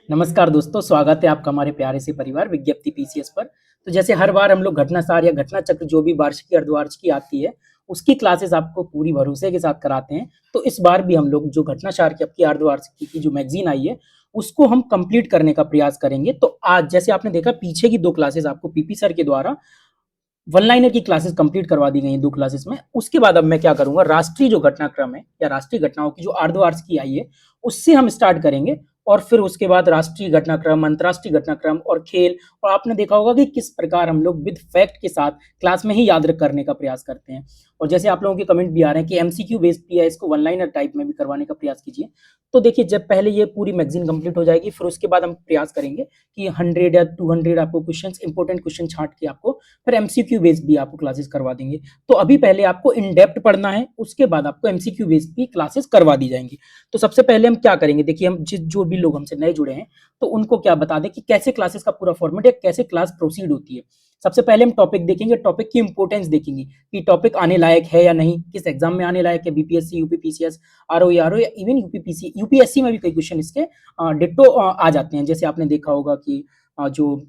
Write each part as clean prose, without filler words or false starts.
नमस्कार दोस्तों, स्वागत है आपका हमारे प्यारे से परिवार विज्ञप्ति पीसीएस पर। तो जैसे हर बार हम लोग घटनासार या घटना चक्र जो भी वार्षिकी अर्धवार्षिकी आती है, उसकी क्लासेस आपको पूरी भरोसे के साथ कराते हैं। तो इस बार भी हम लोग जो घटनासार की आपकी अर्धवार्षिकी की जो मैगज़ीन आई है, उसको हम कंप्लीट करने का प्रयास करेंगे। तो आज जैसे आपने देखा पीछे की 2 क्लासेस आपको पीपी सर के द्वारा वन लाइनर की क्लासेस कंप्लीट करवा दी गई हैं 2 क्लासेस में। उसके बाद अब मैं क्या करूँगा, राष्ट्रीय जो घटनाक्रम है या राष्ट्रीय घटनाओं की जो अर्धवार्षिकी आई है, उससे हम स्टार्ट करेंगे और फिर उसके बाद राष्ट्रीय घटनाक्रम, अंतर्राष्ट्रीय घटनाक्रम और खेल। और आपने देखा होगा कि किस प्रकार हम लोग विद फैक्ट के साथ क्लास में ही याद करने का प्रयास करते हैं। और जैसे आप लोगों के कमेंट भी आ रहे हैं कि एमसीक्यू बेस्ड भी है, इसको वन लाइनर टाइप में भी करवाने का प्रयास कीजिए। तो देखिए, जब पहले ये पूरी मैगज़ीन कंप्लीट हो जाएगी, फिर उसके बाद हम प्रयास करेंगे कि 100 या 200 आपको क्वेश्चंस, इंपॉर्टेंट क्वेश्चन छाँट के आपको फिर एमसीक्यू बेस्ड भी आपको क्लासेस करवा देंगे। तो अभी पहले आपको इन डेप्थ पढ़ना है, उसके बाद आपको एमसीक्यू बेस्ड भी क्लासेस करवा दी जाएंगी। तो सबसे पहले हम क्या करेंगे, देखिए हम जो भी लोग हमसे नए जुड़े हैं, तो उनको क्या बता दें कि कैसे क्लासेस का पूरा फॉर्मेट है, कैसे क्लास प्रोसीड होती है। सबसे पहले हम टॉपिक देखेंगे, टॉपिक की इंपॉर्टेंस देखेंगे कि टॉपिक आने लायक है या नहीं, किस एग्जाम में आने लायक है, बीपीएससी, यूपीपीसीएस, आरओ या इवन यूपीएससी में भी कई क्वेश्चन इसके डिट्टो आ जाते हैं। जैसे आपने देखा होगा कि जो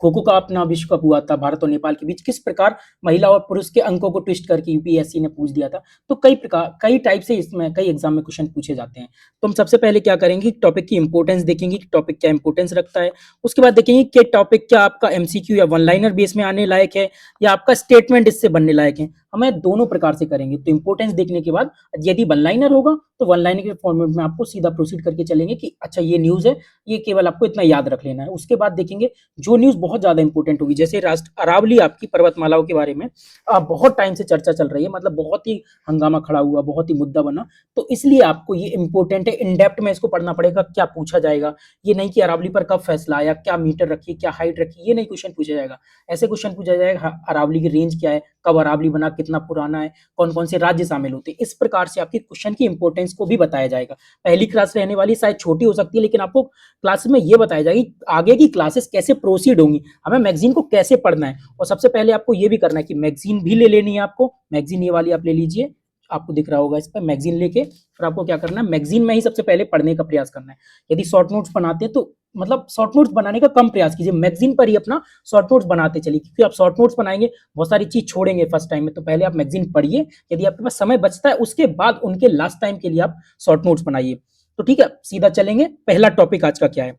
खो खो का अपना विश्व कप हुआ था भारत और नेपाल के बीच, किस प्रकार महिला और पुरुष के अंकों को ट्विस्ट करके यूपीएससी ने पूछ दिया था। तो कई टाइप से इसमें कई एग्जाम में क्वेश्चन पूछे जाते हैं। तो हम सबसे पहले क्या करेंगे, टॉपिक की इंपॉर्टेंस देखेंगे कि टॉपिक क्या इंपॉर्टेंस रखता है। उसके बाद देखेंगे कि टॉपिक क्या आपका एमसीक्यू या वन लाइनर बेस में आने लायक है या आपका स्टेटमेंट इससे बनने लायक है। हमें दोनों प्रकार से करेंगे। तो इंपॉर्टेंस देखने के बाद यदि वन लाइनर होगा तो वन लाइनर के फॉर्मेट में आपको सीधा प्रोसीड करके चलेंगे कि अच्छा ये न्यूज है, ये केवल आपको इतना याद रख लेना है। उसके बाद देखेंगे जो न्यूज़ बहुत ज़्यादा इंपॉर्टेंट होगी, जैसे राष्ट्र अरावली आपकी पर्वतमालाओं के बारे में बहुत टाइम से चर्चा चल रही है, मतलब बहुत ही हंगामा खड़ा हुआ, बहुत ही मुद्दा बना। तो इसलिए आपको ये इंपॉर्टेंट है, इन डेप्थ में इसको पढ़ना पड़ेगा, क्या पूछा जाएगा। ये नहीं कि अरावली पर कब फैसला आया, क्या मीटर रखी, क्या हाइट रखी, ये नहीं क्वेश्चन पूछा जाएगा। ऐसे क्वेश्चन पूछा जाएगा अरावली की रेंज क्या है, कब अरावली बना, कितना पुराना है, कौन कौन से राज्य शामिल होते हैं। इस प्रकार से आपके क्वेश्चन की इंपॉर्टेंस को भी बताया जाएगा। पहली क्लास रहने वाली शायद छोटी हो सकती है, लेकिन आपको क्लास में ये बताया जाएगा कि आगे की क्लासेस कैसे प्रोसीड होंगी, हमें मैगजीन को कैसे पढ़ना है। और सबसे पहले आपको ये भी करना है कि मैगजीन भी ले लेनी है। आपको मैगजीन ये वाली आप ले लीजिए, आपको दिख रहा होगा इस पर मैगजीन लेके फिर आपको क्या करना है, मैगजीन में ही सबसे पहले पढ़ने का प्रयास करना है। यदि शॉर्ट नोट्स बनाते हैं तो मतलब शॉर्ट नोट्स बनाने का कम प्रयास कीजिए, मैगजीन पर ही अपना शॉर्ट नोट्स बनाते चलिए, क्योंकि आप शॉर्ट नोट्स बनाएंगे बहुत सारी चीज छोड़ेंगे फर्स्ट टाइम में। तो पहले आप मैगजीन पढ़िए, यदि आपके पास समय बचता है उसके बाद उनके लास्ट टाइम के लिए आप शॉर्ट नोट्स बनाइए। तो ठीक है, सीधा चलेंगे। पहला टॉपिक आज का क्या है,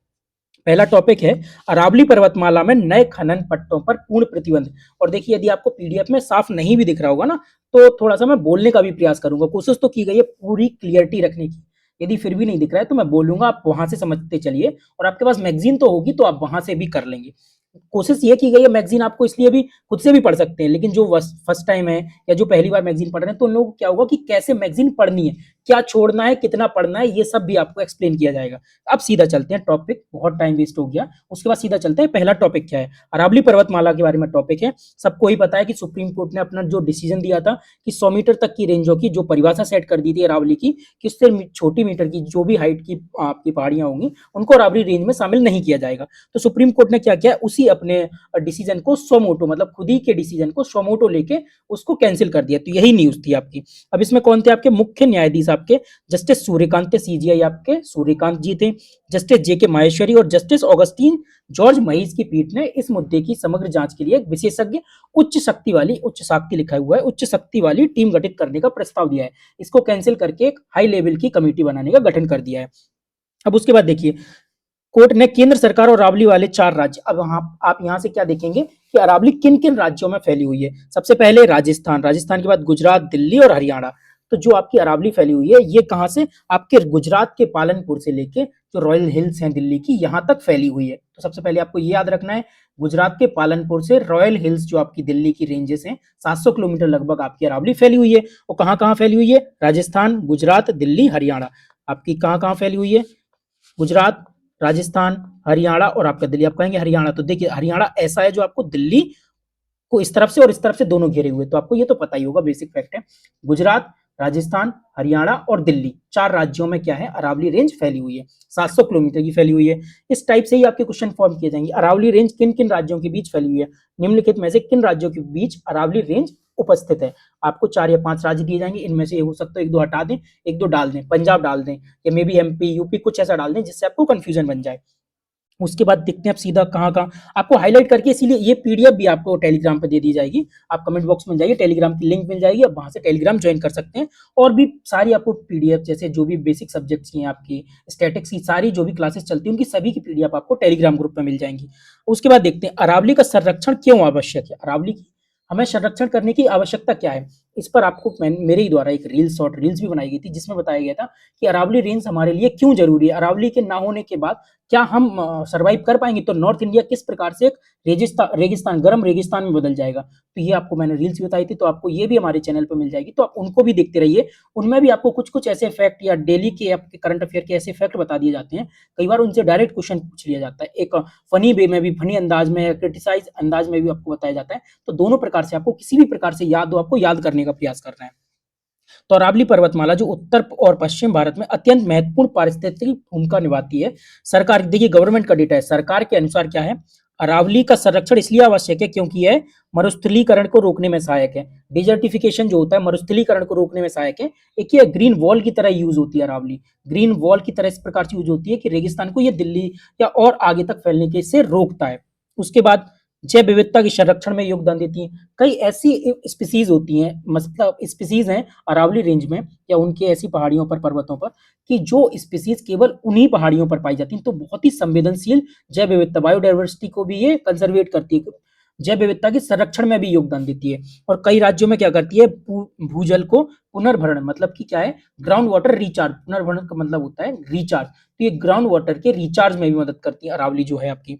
पहला टॉपिक है अरावली पर्वतमाला में नए खनन पट्टों पर पूर्ण प्रतिबंध। और देखिए, यदि आपको पीडीएफ में साफ नहीं भी दिख रहा होगा ना, तो थोड़ा सा मैं बोलने का भी प्रयास करूंगा, कोशिश तो की गई है पूरी क्लियरिटी रखने की। यदि फिर भी नहीं दिख रहा है तो मैं बोलूंगा, आप वहां से समझते चलिए। और आपके पास मैगजीन तो होगी तो आप वहां से भी कर लेंगे। कोशिश ये की गई है, मैगजीन आपको इसलिए भी खुद से भी पढ़ सकते हैं, लेकिन जो फर्स्ट टाइम है या जो पहली बार मैगजीन पढ़ रहे हैं, तो उन लोगों को क्या होगा कि कैसे मैगजीन पढ़नी है, क्या छोड़ना है, कितना पढ़ना है, ये सब भी आपको एक्सप्लेन किया जाएगा। अब सीधा चलते हैं टॉपिक, बहुत टाइम वेस्ट हो गया। उसके बाद सीधा चलते हैं, पहला टॉपिक क्या है, अरावली पर्वतमाला के बारे में टॉपिक है। सबको ही पता है कि सुप्रीम कोर्ट ने अपना जो डिसीजन दिया था कि 100 मीटर तक की रेंजों की जो परिभाषा सेट कर दी थी अरावली की, कि उससे छोटी मीटर की जो भी हाइट की आपकी पहाड़ियां होंगी, उनको अरावली रेंज में शामिल नहीं किया जाएगा। तो सुप्रीम कोर्ट ने क्या किया, उसी अपने डिसीजन को स्वमोटो, मतलब खुद ही के डिसीजन को स्वमोटो लेके उसको कैंसिल कर दिया। तो यही न्यूज थी आपकी। अब इसमें कौन थे आपके मुख्य न्यायाधीश, आपके जस्टिस सूर्यकांत सीजीआई, आपके सूर्यकांत जी थे, जस्टिस जेके माहेश्वरी और जस्टिस ऑगस्टीन जॉर्ज महीज की पीठ ने इस मुद्दे की समग्र जांच के लिए एक विशेषज्ञ उच्च शक्ति लिखा हुआ है, उच्च शक्ति वाली टीम गठित करने का प्रस्ताव दिया है। इसको कैंसिल करके एक हाई लेवल की कमेटी बनाने का गठन कर दिया है। अब उसके बाद देखिए, कोर्ट ने केंद्र सरकार और अरावली वाले 4 राज्य, अब आप यहां से क्या देखेंगे कि अरावली किन किन राज्यों में फैली हुई है। सबसे पहले राजस्थान, राजस्थान के बाद गुजरात, दिल्ली और हरियाणा। तो जो आपकी अरावली फैली हुई है, ये कहां से, आपके गुजरात के पालनपुर से लेके जो रॉयल हिल्स हैं दिल्ली की, यहां तक फैली हुई है। तो सबसे पहले आपको ये याद रखना है, गुजरात के पालनपुर से रॉयल हिल्स जो आपकी दिल्ली की रेंजेस हैं, 700 किलोमीटर लगभग आपकी अरावली फैली हुई है। और कहां कहां फैली हुई है, राजस्थान, गुजरात, दिल्ली, हरियाणा। आपकी कहां कहां फैली हुई है, गुजरात, राजस्थान, हरियाणा और आपका दिल्ली। आप कहेंगे हरियाणा, तो देखिए हरियाणा ऐसा है जो आपको दिल्ली को इस तरफ से और इस तरफ से दोनों घेरे हुए। तो आपको ये तो पता ही होगा, बेसिक फैक्ट है। गुजरात, राजस्थान, हरियाणा और दिल्ली, 4 राज्यों में क्या है, अरावली रेंज फैली हुई है, 700 किलोमीटर की फैली हुई है। इस टाइप से ही आपके क्वेश्चन फॉर्म किए जाएंगे। अरावली रेंज किन किन राज्यों के बीच फैली हुई है, निम्नलिखित में से किन राज्यों के बीच अरावली रेंज उपस्थित है। आपको 4 या 5 राज्य दिए जाएंगे, इनमें से हो सकता है 1-2 हटा दें, 1-2 डाल दें, पंजाब डाल दें या मे बी एमपी, यूपी, कुछ ऐसा डाल दें जिससे आपको कंफ्यूजन बन जाए। उसके बाद देखते हैं आप सीधा कहाँ-कहाँ आपको हाइलाइट करके, इसीलिए ये पीडीएफ भी आपको टेलीग्राम पे दे दी जाएगी। आप कमेंट बॉक्स में जाइए, टेलीग्राम की लिंक मिल जाएगी, आप वहाँ से टेलीग्राम जॉइन कर सकते हैं। और भी सारी आपको पीडीएफ, जैसे जो भी बेसिक सब्जेक्ट्स की हैं आपकी, स्टैटिक्स की सारी जो भी क्लासेस चलती हैं, उनकी सभी की पीडीएफ आपको टेलीग्राम ग्रुप में मिल जाएँगी। उसके बाद देखते हैं अरावली का संरक्षण क्यों आवश्यक है? अरावली की हमें संरक्षण करने की आवश्यकता क्या है? इस पर आपको मेरे ही द्वारा एक शॉर्ट रील्स भी बनाई गई थी, जिसमें बताया गया था कि अरावली रेंज हमारे लिए क्यों ज़रूरी है? अरावली के ना होने के बाद क्या हम सर्वाइव कर पाएँगे? तो नॉर्थ इंडिया किस प्रकार से एक रेगिस्तान, गर्म रेगिस्तान में बदल जाएगा। तो ये आपको मैंने रील्स भी बताई थी, तो आपको ये भी हमारे चैनल पे मिल जाएगी, तो आप उनको भी देखते रहिए। उनमें भी आपको कुछ-कुछ ऐसे फैक्ट या डेली के आपके करंट अफेयर के ऐसे फैक्ट बता दिए जाते हैं। कई बार उनसे डायरेक्ट क्वेश्चन पूछ लिया जाता है। एक फ़नी वे में भी, फ़नी अंदाज में, क्रिटिसाइज़ अंदाज में भी आपको बताया जाता है। तो दोनों प्रकार से आपको किसी भी प्रकार से याद हो, आपको याद करने का प्रयास करना है। तो अरावली पर्वतमाला जो उत्तर और पश्चिम भारत में अत्यंत महत्वपूर्ण पारिस्थितिकी भूमिका निभाती है। सरकार देखिए, गवर्नमेंट का डेटा है, सरकार के अनुसार क्या है, अरावली का संरक्षण इसलिए आवश्यक है क्योंकि यह मरुस्थलीकरण को रोकने में सहायक है। डिजर्टिफिकेशन जो होता है, मरुस्थलीकरण को रोकने में सहायक है। एक ये ग्रीन वॉल की तरह यूज होती है अरावली, ग्रीन वॉल की तरह इस प्रकार से यूज होती है कि रेगिस्तान को ये दिल्ली या और आगे तक फैलने के से रोकता है। उसके बाद जैव विविधता के संरक्षण में योगदान देती है। कई ऐसी स्पीसीज होती हैं, मतलब स्पीसीज हैं अरावली रेंज में या उनके ऐसी पहाड़ियों पर, पर्वतों पर, कि जो स्पीसीज केवल उन्हीं पहाड़ियों पर पाई जाती हैं। तो बहुत ही संवेदनशील जैव विविधता, बायोडायवर्सिटी को भी ये कंजर्वेट करती है, जैव विविधता के संरक्षण में भी योगदान देती है। और कई राज्यों में क्या करती है, भूजल को पुनर्भरण, मतलब कि क्या है, ग्राउंड वाटर रिचार्ज, पुनर्भरण का मतलब होता है रिचार्ज, तो ये ग्राउंड वाटर के रिचार्ज में भी मदद करती है अरावली जो है आपकी,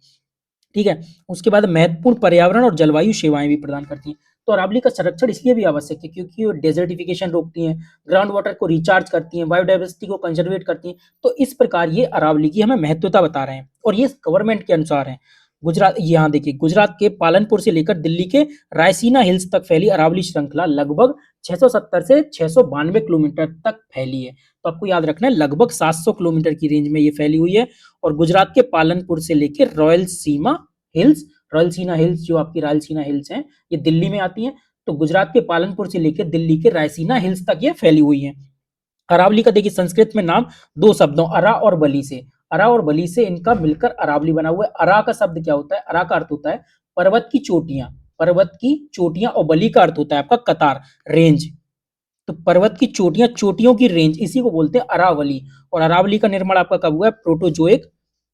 ठीक है। उसके बाद महत्वपूर्ण पर्यावरण और जलवायु सेवाएं भी प्रदान करती हैं। तो अरावली का संरक्षण इसलिए भी आवश्यक है क्योंकि वो डेजर्टिफिकेशन रोकती हैं, ग्राउंड वाटर को रिचार्ज करती हैं, बायोडायवर्सिटी को कंजर्वेट करती हैं। तो इस प्रकार ये अरावली की हमें महत्वता बता रहे हैं और ये गवर्नमेंट के अनुसार है। गुजरात, यहाँ देखिए, गुजरात के पालनपुर से लेकर दिल्ली के रायसीना हिल्स तक फैली अरावली श्रृंखला लगभग 670 से 692 किलोमीटर तक फैली है। तो आपको याद रखना है, लगभग 700 किलोमीटर की रेंज में ये फैली हुई है। और गुजरात के पालनपुर से लेकर हिल्स रायलसीना हिल्स, जो आपकी रायलसीना हिल्स हैं, ये दिल्ली में आती हैं। तो गुजरात के पालनपुर से लेकर दिल्ली के रायसीना हिल्स तक ये फैली हुई हैं। अरावली का देखिए संस्कृत में नाम दो शब्दों अरा और बली से, अरा और बली से इनका मिलकर अरावली बना हुआ है। अरा का शब्द क्या होता है, अरा का अर्थ होता है पर्वत की चोटियां, पर्वत की चोटियां, और बली का अर्थ होता है आपका कतार, रेंज। तो पर्वत की चोटियां, चोटियों की रेंज, इसी को बोलते हैं अरावली। और अरावली का निर्माण आपका कब हुआ है, प्रोटोजोइक,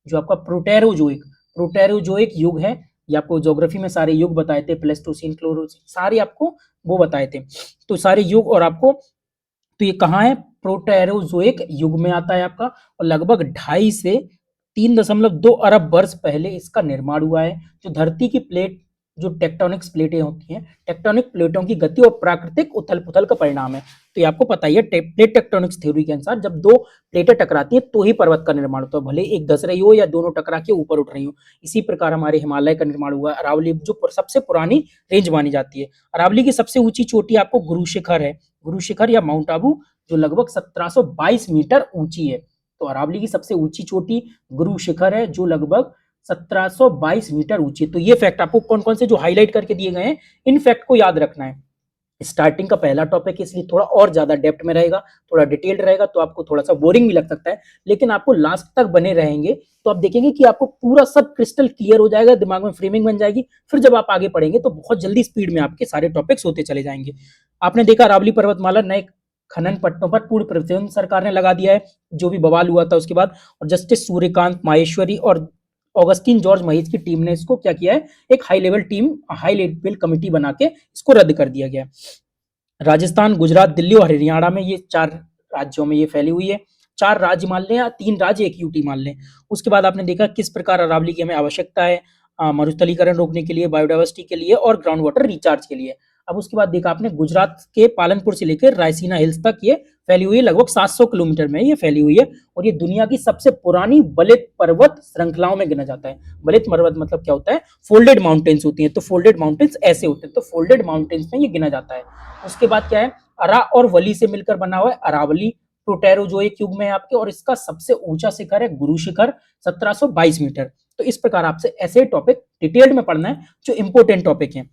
जो आपका प्रोटेरोजोइक, प्रोटेरोजोइक युग है। ये आपको ज्योग्राफी में सारे युग बताए थे, प्लेस्टोसीन, क्लोरोसीन, सारे आपको वो बताए थे। तो सारे युग, और आपको, तो ये कहाँ है, प्रोटेरोजोइक युग में आता है आपका। और लगभग 2.5 से 3.2 अरब वर्ष पहले इसका निर्माण हुआ है। जो धरती की प्लेट, जो टेक्टोनिक्स प्लेटें होती हैं, टेक्टोनिक प्लेटों की गति और प्राकृतिक उथल पुथल का परिणाम है। तो ये आपको पता ही है, प्लेट टेक्टोनिक्स थ्योरी के अनुसार जब दो प्लेटें टकराती हैं तो ही पर्वत का निर्माण होता है, भले एक धस रही हो या दोनों टकरा के ऊपर उठ रही हो। इसी प्रकार हमारे हिमालय का निर्माण हुआ। अरावली जो सबसे पुरानी रेंज मानी जाती है। अरावली की सबसे ऊंची चोटी आपको गुरु शिखर है, गुरु शिखर या माउंट आबू, जो लगभग 1722 मीटर ऊंची है। तो अरावली की सबसे ऊंची चोटी गुरु शिखर है, जो लगभग 1722 मीटर ऊंची। तो ये फैक्ट आपको कौन कौन से जो हाईलाइट करके दिए गए हैं, इन फैक्ट को याद रखना है। स्टार्टिंग का पहला टॉपिक, इसलिए थोड़ा और ज्यादा डेप्थ में रहेगा, थोड़ा डिटेल्ड रहेगा, तो आपको थोड़ा सा बोरिंग भी लग सकता है, लेकिन आपको लास्ट तक बने रहेंगे तो आप देखेंगे कि आपको पूरा सब क्रिस्टल क्लियर हो जाएगा, दिमाग में फ्रेमिंग बन जाएगी। फिर जब आप आगे पढ़ेंगे तो बहुत जल्दी स्पीड में आपके सारे टॉपिक्स होते चले जाएंगे। आपने देखा अरावली पर्वतमाला नए खनन पट्टों पर पूर्ण प्रतिबंध सरकार ने लगा दिया है, जो भी बवाल हुआ था उसके बाद। और जस्टिस सूर्यकांत माहेश्वरी और ऑगस्टिन जॉर्ज महेज की टीम ने इसको क्या किया है, एक हाई लेवल कमिटी बना के इसको रद्द कर दिया गया। राजस्थान, गुजरात, दिल्ली और हरियाणा में, ये 4 राज्यों में ये फैली हुई है। 4 राज्य मान लें या 3 राज्य 1 यूटी मान लें। उसके बाद आपने देखा किस प्रकार अरावली की हमें आवश्यकता है, मरुस्थलीकरण रोकने के लिए, बायोडायवर्सिटी के लिए और ग्राउंड वाटर रिचार्ज के लिए। अब उसके बाद देखा आपने गुजरात के पालनपुर से लेकर रायसीना हिल्स तक ये फैली हुई है, लगभग 700 किलोमीटर में ये फैली हुई है। और ये दुनिया की सबसे पुरानी बलित पर्वत श्रृंखलाओं में गिना जाता है। बलित पर्वत मतलब क्या होता है, फोल्डेड माउंटेन्स होती हैं, तो फोल्डेड माउंटेन्स ऐसे होते हैं, तो फोल्डेड माउंटेन्स में ये गिना जाता है। उसके बाद क्या है, अरा और वली से मिलकर बना हुआ है अरावली, प्रोटेरोजोइक युग में है आपके, और इसका सबसे ऊंचा शिखर है गुरु शिखर, 1722 मीटर। तो इस प्रकार आपसे ऐसे टॉपिक डिटेल्ड में पढ़ना है जो इंपोर्टेंट टॉपिक है।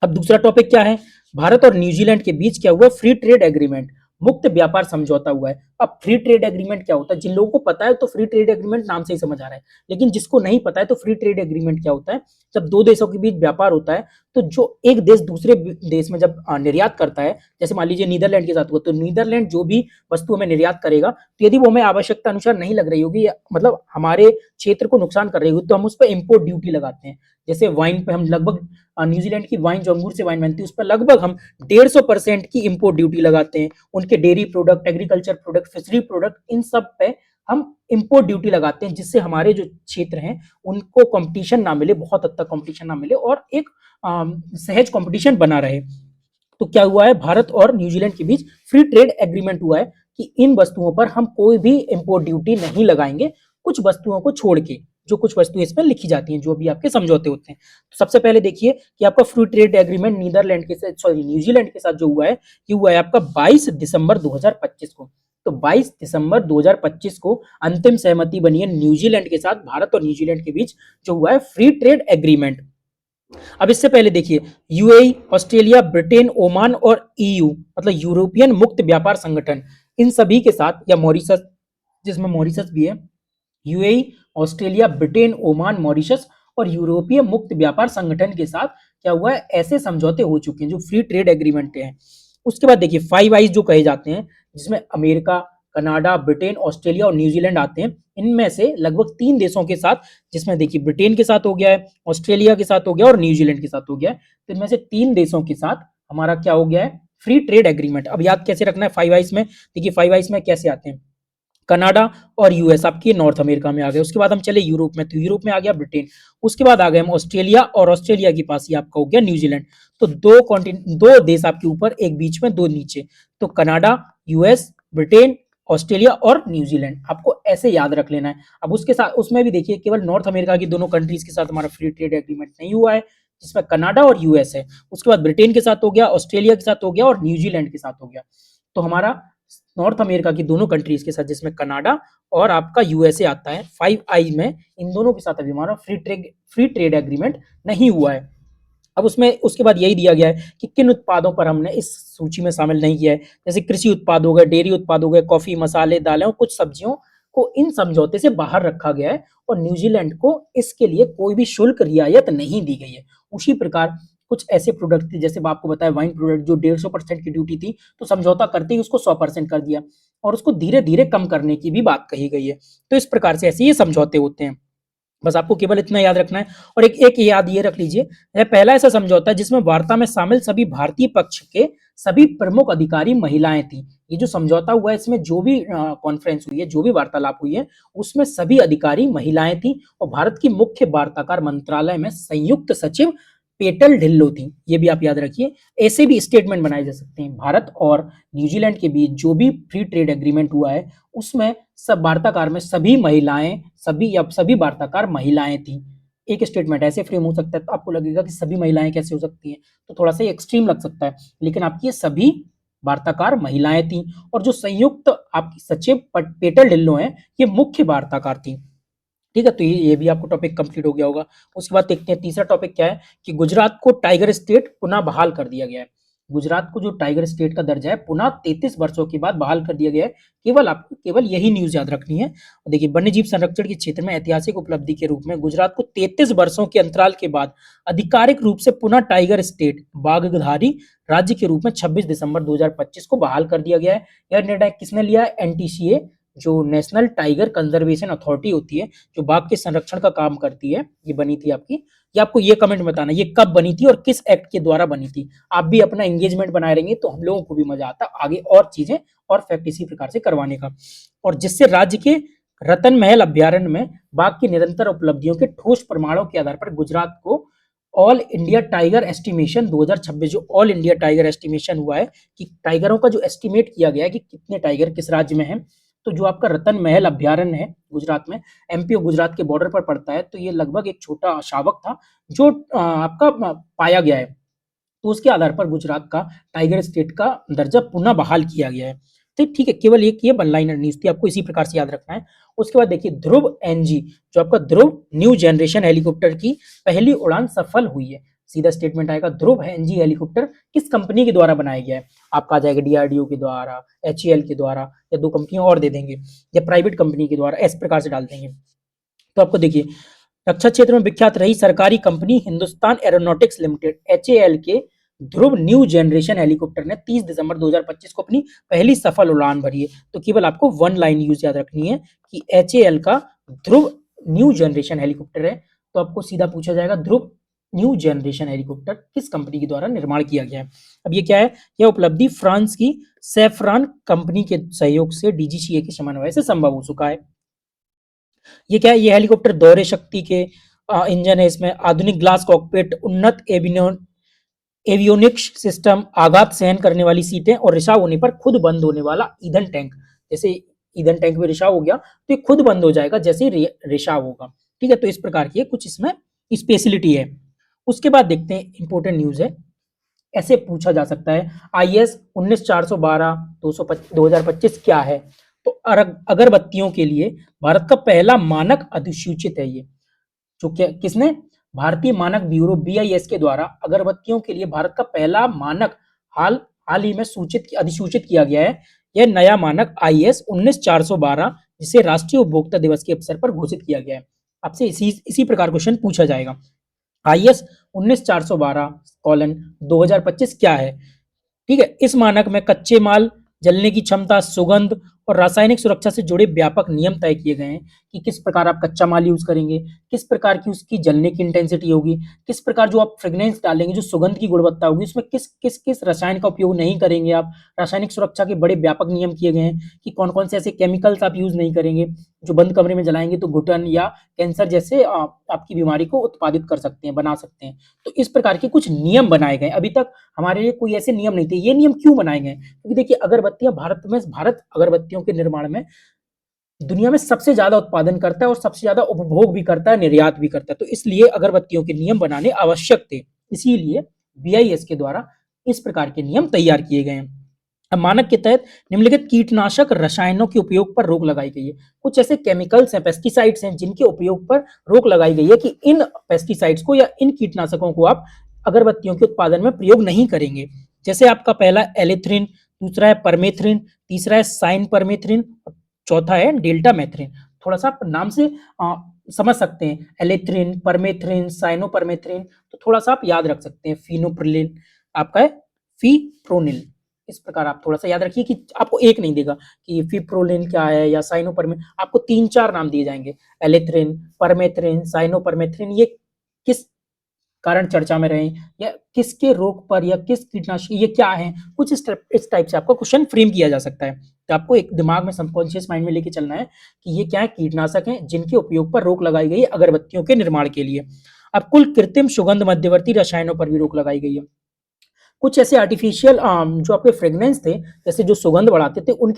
अब दूसरा टॉपिक क्या है, भारत और न्यूजीलैंड के बीच क्या हुआ, फ्री ट्रेड एग्रीमेंट। मुक्त व्यापार समझौता हुआ है। अब फ्री ट्रेड एग्रीमेंट क्या होता है? जिन लोगों को पता है तो फ्री ट्रेड एग्रीमेंट नाम से ही समझ आ रहा है, लेकिन जिसको नहीं पता है तो फ्री ट्रेड एग्रीमेंट क्या होता है? जब दो देशों के बीच व्यापार होता है, तो जो एक देश दूसरे देश में जब निर्यात करता है, जैसे मान लीजिए नीदरलैंड के साथ हुआ, तो नीदरलैंड जो भी वस्तु हमें निर्यात करेगा, तो यदि वो हमें आवश्यकता अनुसार नहीं लग रही होगी, मतलब हमारे क्षेत्र को नुकसान कर रही होगी, तो हम उस पर इम्पोर्ट ड्यूटी लगाते हैं। जैसे वाइन पे हम लगभग न्यूजीलैंड की वाइन, जो अंगूर से वाइन बनती है, उस पर लगभग हम 150% की इम्पोर्ट ड्यूटी लगाते हैं। उनके dairy product, agriculture product, fishery product, इन सब पे हम इम्पोर्ट ड्यूटी लगाते हैं, जिससे हमारे जो क्षेत्र हैं उनको कंपटीशन ना मिले, बहुत हद तक कंपटीशन ना मिले, और एक सहज कंपटीशन बना रहे। तो क्या हुआ है, भारत और न्यूजीलैंड के बीच फ्री ट्रेड एग्रीमेंट हुआ है कि इन वस्तुओं पर हम कोई भी इम्पोर्ट ड्यूटी नहीं लगाएंगे, कुछ वस्तुओं को छोड़ के, जो कुछ वस्तुएं इसमें लिखी जाती हैं, जो भी आपके समझौते होते हैं। तो सबसे पहले देखिए कि आपका फ्री ट्रेड एग्रीमेंट नीदरलैंड के साथ, सॉरी न्यूजीलैंड के साथ जो हुआ है, ये हुआ है आपका 22 दिसंबर 2025 को। तो 22 दिसंबर 2025 को अंतिम सहमति बनी है न्यूजीलैंड के साथ, भारत और न्यूजीलैंड के बीच जो हुआ है फ्री ट्रेड एग्रीमेंट। अब इससे पहले देखिए, यूएई, ऑस्ट्रेलिया, ब्रिटेन, ओमान और ईयू, मतलब यूरोपियन मुक्त व्यापार संगठन, इन सभी के साथ, या मॉरिशस, जिसमें मॉरिशस भी है, UAE, Australia, Britain, Oman, Mauritius और यूरोपीय मुक्त व्यापार संगठन के साथ क्या हुआ है, ऐसे समझौते हो चुके हैं जो फ्री ट्रेड एग्रीमेंट हैं। उसके बाद देखिए फाइव आइज जो कहे जाते हैं, जिसमें अमेरिका, कनाडा, ब्रिटेन, ऑस्ट्रेलिया और न्यूजीलैंड आते हैं। इनमें से लगभग 3 देशों के साथ, जिसमें देखिए ब्रिटेन के साथ हो गया है, ऑस्ट्रेलिया के साथ हो गया और न्यूजीलैंड के साथ हो गया है। तो इनमें से 3 देशों के साथ हमारा क्या हो गया है, फ्री ट्रेड एग्रीमेंट। अब याद कैसे रखना है फाइव आइज में? देखिए फाइव आइज में कैसे आते हैं, कनाडा और यूएस आपकी नॉर्थ अमेरिका में आ गए। उसके बाद हम चले यूरोप में, तो यूरोप में आ गया ब्रिटेन। उसके बाद आ गए हम ऑस्ट्रेलिया, और ऑस्ट्रेलिया के पास ही आपका हो गया न्यूजीलैंड। तो दो देश आपके ऊपर, एक बीच में, दो नीचे। तो कनाडा, यूएस, ब्रिटेन, ऑस्ट्रेलिया और न्यूजीलैंड, आपको ऐसे याद रख लेना है। अब उसके साथ, उसमें भी देखिए केवल नॉर्थ अमेरिका की दोनों कंट्रीज के साथ हमारा फ्री ट्रेड एग्रीमेंट नहीं हुआ है, जिसमें कनाडा और यूएस है। उसके बाद ब्रिटेन के साथ हो गया, ऑस्ट्रेलिया के साथ हो गया और न्यूजीलैंड के साथ हो गया। तो हमारा नॉर्थ अमेरिका की दोनों कंट्रीज के साथ, जिसमें कनाडा और आपका यूएसए आता है, फाइव आई में, इन दोनों के साथ अभी हमारा फ्री ट्रेड एग्रीमेंट नहीं हुआ है। अब उसमें उसके बाद यही दिया गया है कि किन उत्पादों पर हमने इस सूची में शामिल नहीं किया है, जैसे कृषि उत्पाद हो गए, डेयरी उत्पाद हो गए, कॉफी, मसाले, दालें और कुछ सब्जियों को इन समझौते से बाहर रखा गया है, और न्यूजीलैंड को इसके लिए कोई भी शुल्क रियायत नहीं दी गई है। उसी प्रकार कुछ ऐसे प्रोडक्ट थे, जैसे आपको बताया वाइन प्रोडक्ट, जो 150% की ड्यूटी थी, तो समझौता करते ही उसको 100% कर दिया, और उसको धीरे धीरे कम करने की भी बात कही गई है। तो इस प्रकार से ऐसे ये समझौते होते हैं। बस आपको केवल इतना याद रखना है। और एक एक याद ये रख लीजिए, यह पहला ऐसा समझौता है जिसमें वार्ता में शामिल सभी भारतीय पक्ष के सभी प्रमुख अधिकारी महिलाएं थी। ये जो समझौता हुआ है, इसमें जो भी कॉन्फ्रेंस हुई है, जो भी वार्तालाप हुई है, उसमें सभी अधिकारी महिलाएं थी, और भारत की मुख्य वार्ताकार मंत्रालय में संयुक्त सचिव पेटल ढिल्लो थी। ये भी आप याद रखिए। ऐसे भी स्टेटमेंट बनाए जा सकते हैं। भारत और न्यूजीलैंड के बीच जो भी फ्री ट्रेड एग्रीमेंट हुआ है, उसमें सब वार्ताकार में सभी महिलाएं, सभी वार्ताकार महिलाएं थी। एक स्टेटमेंट ऐसे फ्रेम हो सकता है, तो आपको लगेगा कि सभी महिलाएं कैसे हो सकती हैं, तो थोड़ा सा एक्सट्रीम लग सकता है, लेकिन आपकी ये सभी वार्ताकार महिलाएं थी, और जो संयुक्त आपकी सचिव पेटल ढिल्लो हैं, ये मुख्य वार्ताकार थी। ठीक है, तो ये भी आपको टॉपिक कंप्लीट हो गया होगा। उसके बाद देखते हैं तीसरा टॉपिक क्या है, कि गुजरात को टाइगर स्टेट पुनः बहाल कर दिया गया है। गुजरात को जो टाइगर स्टेट का दर्जा है, पुनः 33 वर्षों के बाद बहाल कर दिया गया है। केवल आपको केवल यही न्यूज याद रखनी है। देखिए, वन्य जीव संरक्षण के क्षेत्र में ऐतिहासिक उपलब्धि के रूप में गुजरात को 33 वर्षों के अंतराल के बाद आधिकारिक रूप से पुनः टाइगर स्टेट, बाघधारी राज्य के रूप में 26 दिसंबर 2025 को बहाल कर दिया गया है। यह निर्णय किसने लिया है? एनटीसीए, जो नेशनल टाइगर कंजर्वेशन अथॉरिटी होती है, जो बाघ के संरक्षण का काम करती है, ये बनी थी आपकी। ये आपको ये कमेंट बताना, ये कब बनी थी और किस एक्ट के द्वारा बनी थी। आप भी अपना एंगेजमेंट बनाए रहेंगे तो हम लोगों को भी मजा आता आगे और चीजें और फैक्ट इसी प्रकार से करवाने का। और जिससे राज्य के रतन महल अभ्यारण्य में बाघ की निरंतर उपलब्धियों के ठोस प्रमाणों के आधार पर गुजरात को ऑल इंडिया टाइगर एस्टिमेशन 2026, जो ऑल इंडिया टाइगर एस्टिमेशन हुआ है, कि टाइगरों का जो एस्टिमेट किया गया है कि कितने टाइगर किस राज्य में है, तो जो आपका रतन महल अभ्यारण्य है गुजरात में, एमपी और गुजरात के बॉर्डर पर पड़ता है, तो ये लगभग एक छोटा शावक था जो आपका पाया गया है। तो उसके आधार पर गुजरात का टाइगर स्टेट का दर्जा पुनः बहाल किया गया है। तो ठीक है, केवल एक ये वन लाइनर न्यूज थी, आपको इसी प्रकार से याद रखना है। उसके बाद देखिए, ध्रुव एनजी, जो आपका ध्रुव न्यू जनरेशन हेलीकॉप्टर की पहली उड़ान सफल हुई है। सीधा स्टेटमेंट आएगा ध्रुव एनजी हेलीकॉप्टर किस कंपनी के द्वारा बनाया गया है। आपका आ जाएगा डीआरडीओ के द्वारा, एचएएल के द्वारा, या दो कंपनियां और दे देंगे, या प्राइवेट कंपनी के द्वारा, इस प्रकार से डाल देंगे। तो आपको देखिए रक्षा क्षेत्र में विख्यात रही सरकारी company Hindustan aeronautics limited HAL के ध्रुव न्यू जनरेशन हेलीकॉप्टर ने 30 दिसंबर 2025 को अपनी पहली सफल उड़ान भरी है। तो केवल आपको वन लाइन यूज याद रखनी है कि एचएएल का ध्रुव न्यू जनरेशन हेलीकॉप्टर है। तो आपको सीधा पूछा जाएगा ध्रुव न्यू जनरेशन हेलीकॉप्टर किस कंपनी के द्वारा निर्माण किया गया है। अब ये क्या है, यह उपलब्धि फ्रांस की सैफरान कंपनी के सहयोग से डीजीसीए के समन्वय से संभव हो चुका है। ये क्या है, ये हेलीकॉप्टर दोहरे शक्ति के इंजन है, इसमें आधुनिक ग्लास कॉकपिट, उन्नत एवियोनिक्स सिस्टम, आघात सहन करने वाली सीटें और रिसाव होने पर खुद बंद होने वाला ईंधन टैंक। जैसे ईंधन टैंक में रिसाव हो गया तो ये खुद बंद हो जाएगा जैसे रिसाव होगा। ठीक है, तो इस प्रकार की कुछ इसमें स्पेशलिटी है। उसके बाद देखते हैं इंपॉर्टेंट न्यूज है, ऐसे पूछा जा सकता है आईएस 19412 2025 क्या है। तो अगरबत्तियों के लिए भारत का पहला मानक अधिसूचित है ये, जो क्या किसने, भारतीय मानक ब्यूरो बीआईएस के द्वारा अगरबत्तियों के लिए भारत का पहला मानक हाल ही में अधिसूचित किया गया है। यह नया मानक आईएस 19412 जिसे राष्ट्रीय उपभोक्ता दिवस के अवसर पर घोषित किया गया है। आपसे इसी प्रकार क्वेश्चन पूछा जाएगा, आईएस 19412:2025 क्या है। ठीक है, इस मानक में कच्चे माल, जलने की क्षमता, सुगंध और रासायनिक सुरक्षा से जुड़े व्यापक नियम तय किए गए हैं कि किस प्रकार आप कच्चा माल यूज करेंगे, किस प्रकार की उसकी जलने की इंटेंसिटी होगी, किस प्रकार जो आप फ्रेग्रेंस डालेंगे, जो सुगंध की गुणवत्ता होगी, उसमें किस किस किस रसायन का उपयोग नहीं करेंगे आप। रासायनिक सुरक्षा के बड़े व्यापक नियम किए गए हैं कि कौन कौन से ऐसे केमिकल्स आप यूज नहीं करेंगे जो बंद कमरे में जलाएंगे तो घुटन या कैंसर जैसे आपकी बीमारी को उत्पादित कर सकते हैं, बना सकते हैं। तो इस प्रकार के कुछ नियम बनाए गए। अभी तक हमारे लिए कोई ऐसे नियम नहीं थे। ये नियम क्यों बनाए गए, क्योंकि देखिए अगरबत्तियां भारत अगरबत्तियों के निर्माण में दुनिया में सबसे ज्यादा उत्पादन करता है और सबसे ज्यादा उपभोग भी करता है, निर्यात भी करता है। तो इसलिए अगरबत्तियों के नियम बनाने आवश्यक थे, इसीलिए बीआईएस के द्वारा इस प्रकार के नियम तैयार किए गए हैं। अब मानक के तहत निम्नलिखित कीटनाशक रसायनों के उपयोग पर रोक लगाई गई है। कुछ ऐसे केमिकल्स हैं, पेस्टिसाइड्स हैं, जिनके उपयोग पर रोक लगाई गई है कि इन पेस्टिसाइड्स को या इन कीटनाशकों को आप अगरबत्तियों के उत्पादन में प्रयोग नहीं करेंगे। जैसे आपका पहला एलेथ्रिन, दूसरा है परमेथ्रिन, तीसरा है साइन परमेथ्रिन, चौथा है डेल्टा मेथ्रिन। थोड़ा सा आप नाम से समझ सकते हैं, एलेथ्रिन, परमेथ्रिन, साइनोपरमेथ्रिन, तो थोड़ा सा आप याद रख सकते हैं। फिनोप्रिलिन आपका है फीप्रोनिल, इस प्रकार आप थोड़ा सा याद रखिए कि आपको एक नहीं देगा कि फिप्रोलिन क्या है या साइनोपरमेथ्रिन, आपको 3-4 नाम दिए जाएंगे, एलेथ्रिन, परमेथ्रिन, साइनोपरमेथ्रिन, ये किस कारण चर्चा में रहे या किसके रोग पर या किस कीटनाशक, ये क्या है, कुछ इस टाइप से आपको क्वेश्चन फ्रेम किया जा सकता है। तो आपको एक दिमाग में सबकॉन्शियस माइंड में लेके चलना है कि ये क्या है, कीटनाशक हैं जिनके उपयोग पर रोक लगाई गई है अगरबत्तियों के निर्माण के लिए। अब कुल कृत्रिम सुगंध मध्यवर्ती रसायनों पर भी रोक लगाई गई है। कुछ ऐसे आर्टिफिशियल जो आपके फ्रेग्रेंस थे, जैसे जो सुगंध बढ़ाते थे, उन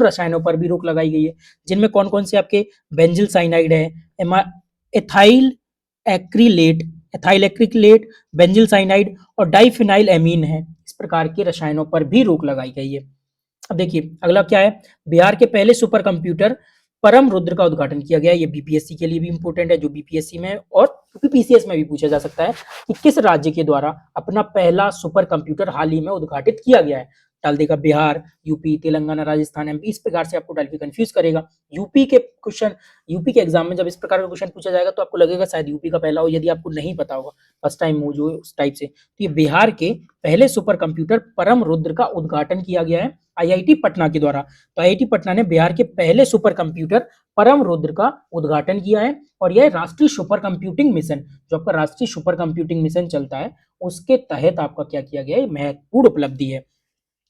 रसायनों पर भी रोक लगाई गई है, जिनमें कौन कौन से आपके बेंजिल साइनाइड है, एथाइल एक्रिलेट, बेंजिल साइनाइड और डाइफिनाइल एमीन है। इस प्रकार के रसायनों पर भी रोक लगाई गई है। अब देखिए अगला क्या है, बिहार के पहले सुपर कंप्यूटर परम रुद्र का उद्घाटन किया गया। ये बीपीएससी के लिए भी इंपॉर्टेंट है, जो बीपीएससी में और पीसीएस में भी पूछा जा सकता है कि किस राज्य के द्वारा अपना पहला सुपर कंप्यूटर हाल ही में उद्घाटित किया गया है। डाल देगा बिहार, यूपी, तेलंगाना, राजस्थान, एमपी, इस प्रकार से आपको डाल के कंफ्यूज करेगा। यूपी के एग्जाम में जब इस प्रकार का क्वेश्चन पूछा जाएगा तो आपको लगेगा शायद यूपी का पहला हो, यदि आपको नहीं पता होगा फर्स्ट टाइम हो जो उस टाइप से। तो ये बिहार के पहले सुपर कंप्यूटर परम रुद्र का उद्घाटन किया गया है आईआईटी पटना के द्वारा। तो आईआईटी पटना ने बिहार के पहले सुपर कंप्यूटर परम रुद्र का उद्घाटन किया है, और यह राष्ट्रीय सुपर कंप्यूटिंग मिशन, जो आपका राष्ट्रीय सुपर कंप्यूटिंग मिशन चलता है, उसके तहत आपका क्या किया गया है, महत्वपूर्ण उपलब्धि है।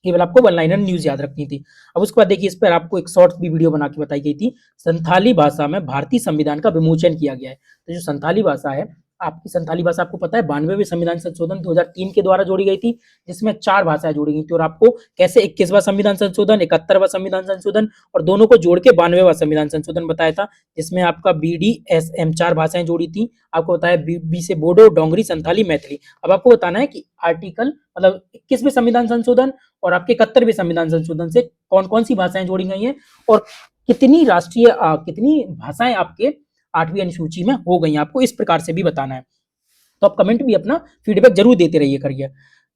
केवल आपको वन लाइनर न्यूज याद रखनी थी। अब उसके बाद देखिए इस पर आपको एक शॉर्ट भी वीडियो बना के बताई गई थी, संथाली भाषा में भारतीय संविधान का विमोचन किया गया है। तो जो संथाली भाषा है, आपकी संथाली भाषा आपको पता है 92वें संविधान संशोधन 2003 के द्वारा जोड़ी गई थी, जिसमें 4 भाषाएं जोड़ी गई थी। और आपको कैसे 21वां संविधान संशोधन, 71वां संविधान संशोधन और दोनों को जोड़ के 92वां संविधान संशोधन बताया था, जिसमें आपका बीडीएसएम 4 भाषाएं जोड़ी थी। आपको बताया बी से बोडो, डोंगरी, संथाली, मैथिली। अब आपको बताना है कि आर्टिकल मतलब 21वें संविधान संशोधन और आपके 71वें संविधान संशोधन से कौन कौन सी भाषाएं जोड़ी गई हैं और कितनी भाषाएं आपके 8वीं अनुसूची में हो गई हैं, आपको इस प्रकार से भी बताना है। तो आप कमेंट भी अपना फीडबैक जरूर देते रहिए करिए।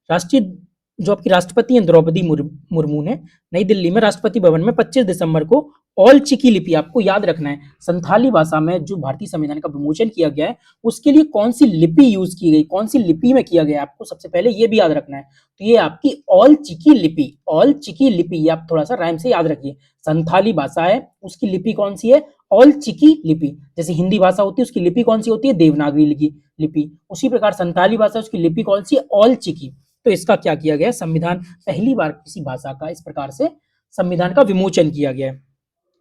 राष्ट्रीय जो आपकी राष्ट्रपति हैं द्रौपदी मुर्मू ने नई दिल्ली में राष्ट्रपति भवन में 25 दिसंबर को ऑल चिकी लिपि, आपको याद रखना है, संथाली भाषा में जो भारतीय संविधान का विमोचन किया गया है उसके लिए कौन सी लिपि यूज की गई, कौन सी लिपि में किया गया, आपको सबसे पहले ये भी याद रखना है। तो ये आपकी ऑल चिकी लिपि, ऑल चिकी लिपि, ये आप थोड़ा सा राइम से याद रखिए। संथाली भाषा है उसकी लिपि कौन सी है, ऑल चिकी लिपि। जैसे हिंदी भाषा होती है उसकी लिपि कौन सी होती है, देवनागरी लिपि। उसी प्रकार संथाली भाषा उसकी लिपि कौन सी है, ऑल चिकी। तो इसका क्या किया गया, संविधान, पहली बार किसी भाषा का इस प्रकार से संविधान का विमोचन किया गया है।